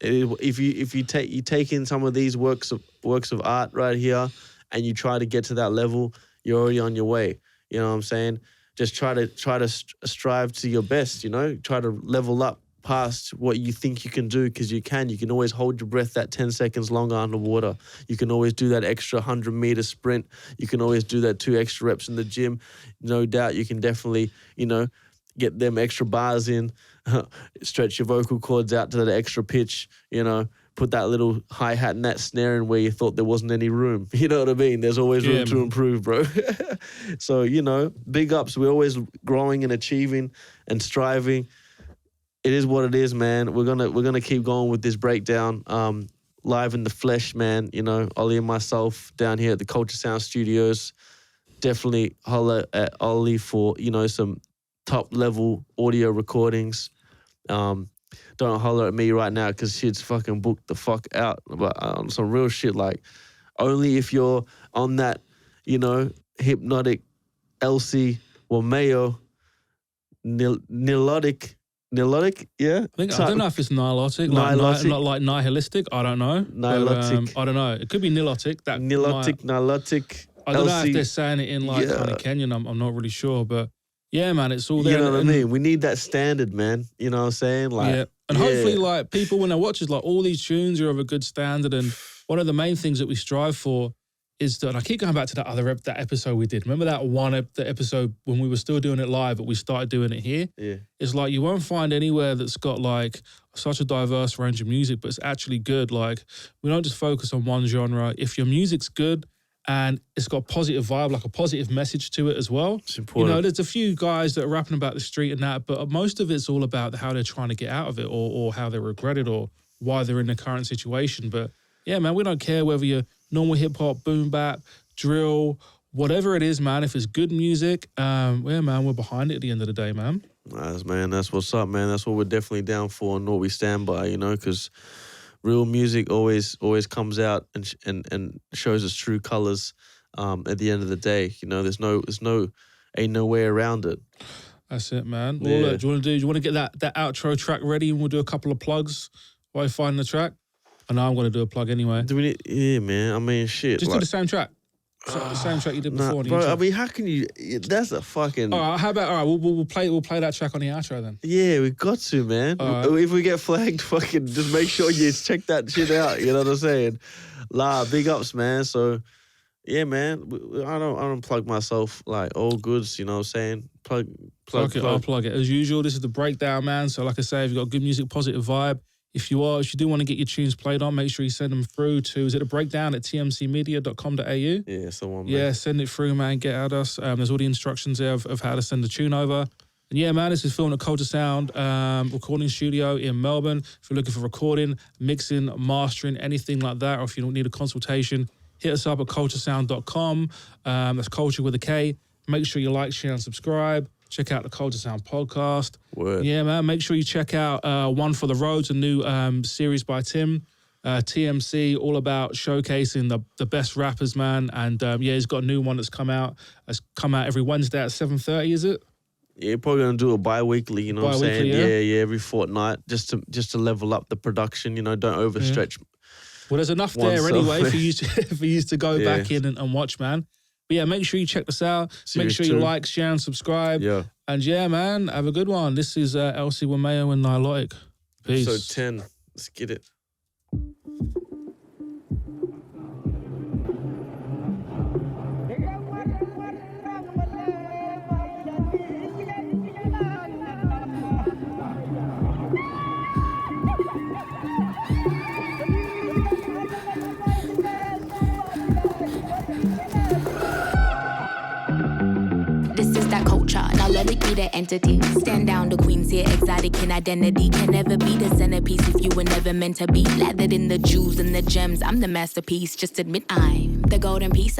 If you take in some of these works of art right here, and you try to get to that level, you're already on your way. You know what I'm saying? Just try to strive to your best. You know, try to level up past what you think you can do, because you can. You can always hold your breath that 10 seconds longer underwater. You can always do that extra 100-meter sprint. You can always do that 2 extra reps in the gym. No doubt you can definitely, get them extra bars in, stretch your vocal cords out to that extra pitch, put that little hi-hat and that snare in where you thought there wasn't any room. You know what I mean? There's always room to improve, bro. So, big ups. We're always growing and achieving and striving. It is what it is, man. We're gonna keep going with this breakdown, live in the flesh, man. Ollie and myself down here at the Culture Sound Studios. Definitely holler at Ollie for some top level audio recordings. Don't holler at me right now because shit's fucking booked the fuck out. But on some real shit, like only if you're on that, hypnotic, Elsie or Mayo, nilotic, yeah? I don't know if it's nilotic, not like nihilistic. I don't know. Nilotic. I don't know. It could be nilotic. Nilotic. I don't know if they're saying it in kind of Kenyan. I'm not really sure, but yeah, man, it's all there. You know what I mean? We need that standard, man. You know what I'm saying? And hopefully, people when they watch us, all these tunes are of a good standard. And one of the main things that we strive for is that, and I keep going back to that episode we did. Remember the episode when we were still doing it live, but we started doing it here? Yeah. It's like you won't find anywhere that's got such a diverse range of music, but it's actually good. Like we don't just focus on one genre. If your music's good and it's got a positive vibe, like a positive message to it as well. It's important. There's a few guys that are rapping about the street and that, but most of it's all about how they're trying to get out of it or how they regret it or why they're in the current situation. But yeah, man, we don't care whether you're normal hip hop, boom bap, drill, whatever it is, man. If it's good music, man, we're behind it at the end of the day, man. That's what's up, man. That's what we're definitely down for and what we stand by, because real music always comes out and shows its true colors at the end of the day. There's no way around it. That's it, man. Yeah. Well, look, do you want to get that outro track ready and we'll do a couple of plugs while you find the track? I know I'm going to do a plug anyway. Do we need, yeah, man. I mean, shit. Just do the same track. The same track you did before. Bro, I mean, how can you? That's a fucking. All right, how about we'll play that track on the outro then. Yeah, we got to, man. Right. If we get flagged, fucking just make sure you check that shit out. You know what I'm saying? Big ups, man. So, yeah, man. I don't plug myself all goods. You know what I'm saying? Plug. I'll plug it as usual. This is the breakdown, man. So, like I say, if you've got good music, positive vibe. If you do want to get your tunes played on, make sure you send them through to, is it a breakdown at tmcmedia.com.au? Yeah, someone. Yeah, send it through, man. Get at us. There's all the instructions there of how to send the tune over. And yeah, man, this is filmed at Culture Sound recording studio in Melbourne. If you're looking for recording, mixing, mastering, anything like that, or if you don't need a consultation, hit us up at culturesound.com. That's culture with a K. Make sure you like, share, and subscribe. Check out the Culture Sound podcast. Word. Yeah, man. Make sure you check out One for the Roads, a new series by Tim. TMC, all about showcasing the best rappers, man. And he's got a new one that's come out. It's come out every Wednesday at 7:30, is it? Yeah, probably gonna do it bi-weekly, you know what I'm saying? Yeah? Yeah, every fortnight, just to level up the production, don't overstretch. Well, there's enough there anyway for you to go back in and watch, man. But yeah, make sure you check this out. Make sure you like, share, and subscribe. Yeah. And yeah, man, have a good one. This is Elsie Wameo and Nilotic. Peace. Episode 10. Let's get it. This is that culture. Now let symbolic, be the entity. Stand down, the queen's here, exotic in identity. Can never be the centerpiece if you were never meant to be. Lathered in the jewels and the gems, I'm the masterpiece. Just admit I'm the golden piece.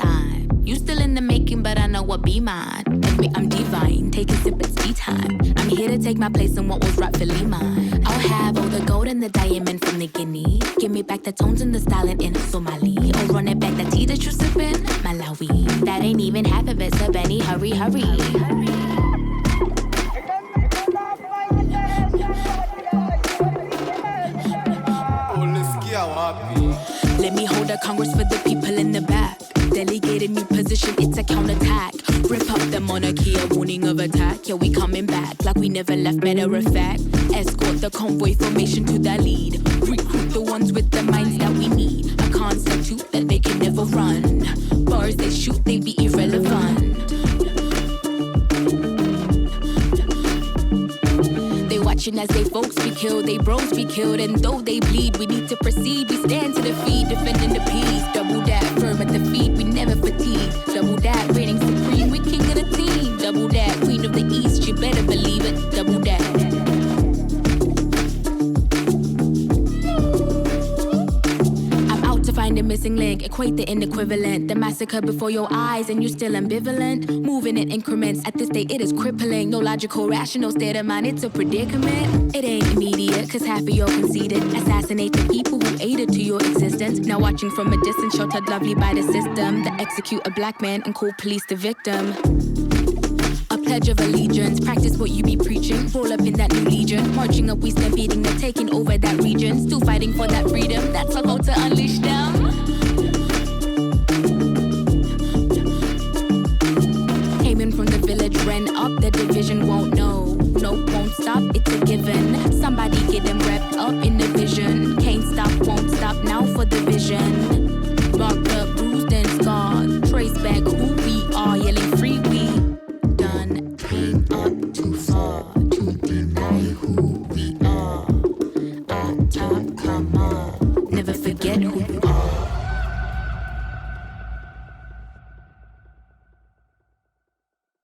You still in the making, but I know what be mine. Admit I'm divine, take a sip, it's tea time. I'm here to take my place in what was rightfully mine. I'll have all the gold and the diamond from the Guinea. Give me back the tones and the styling in Somali. Or run it back, the tea that you sippin', Malawi. That ain't even half of it, so Benny, hurry, hurry. Let me hold a Congress for the people in the back. Delegate a new position, it's a counterattack. Rip up the monarchy, a warning of attack. Yeah, we coming back like we never left, matter of fact. Escort the convoy formation to the lead. Recruit the ones with the minds that we need. A constitute that they can never run. Bars they shoot, they be irrelevant. Watching as they folks be killed, they bros be killed, and though they bleed, we need to proceed. We stand to defeat, defending the peace. Double that, firm at the feet, we never fatigue. Double that, reigning supreme, we king of the team. Double that, queen of the east, you better believe it. Double that. Find a missing link, equate the inequivalent. The massacre before your eyes and you still ambivalent. Moving in increments, at this state it is crippling. No logical, rational state of mind, it's a predicament. It ain't immediate, cause half of you conceded. Assassinate the people who aided to your existence. Now watching from a distance, sheltered lovely by the system. That execute a black man and call police the victim. A pledge of allegiance, practice what you be preaching. Roll up in that new legion. Marching up, we stampeding, they're taking over that region. Still fighting for that freedom, that's our goal to unleash them. Came in from the village, ran up, the division won't know. No, won't stop, it's a given. Somebody get them wrapped up in the vision. Can't stop, won't stop, now for the vision. Marked up, bruised and scarred. Trace back who we are, yelling free we. Done, came up too far.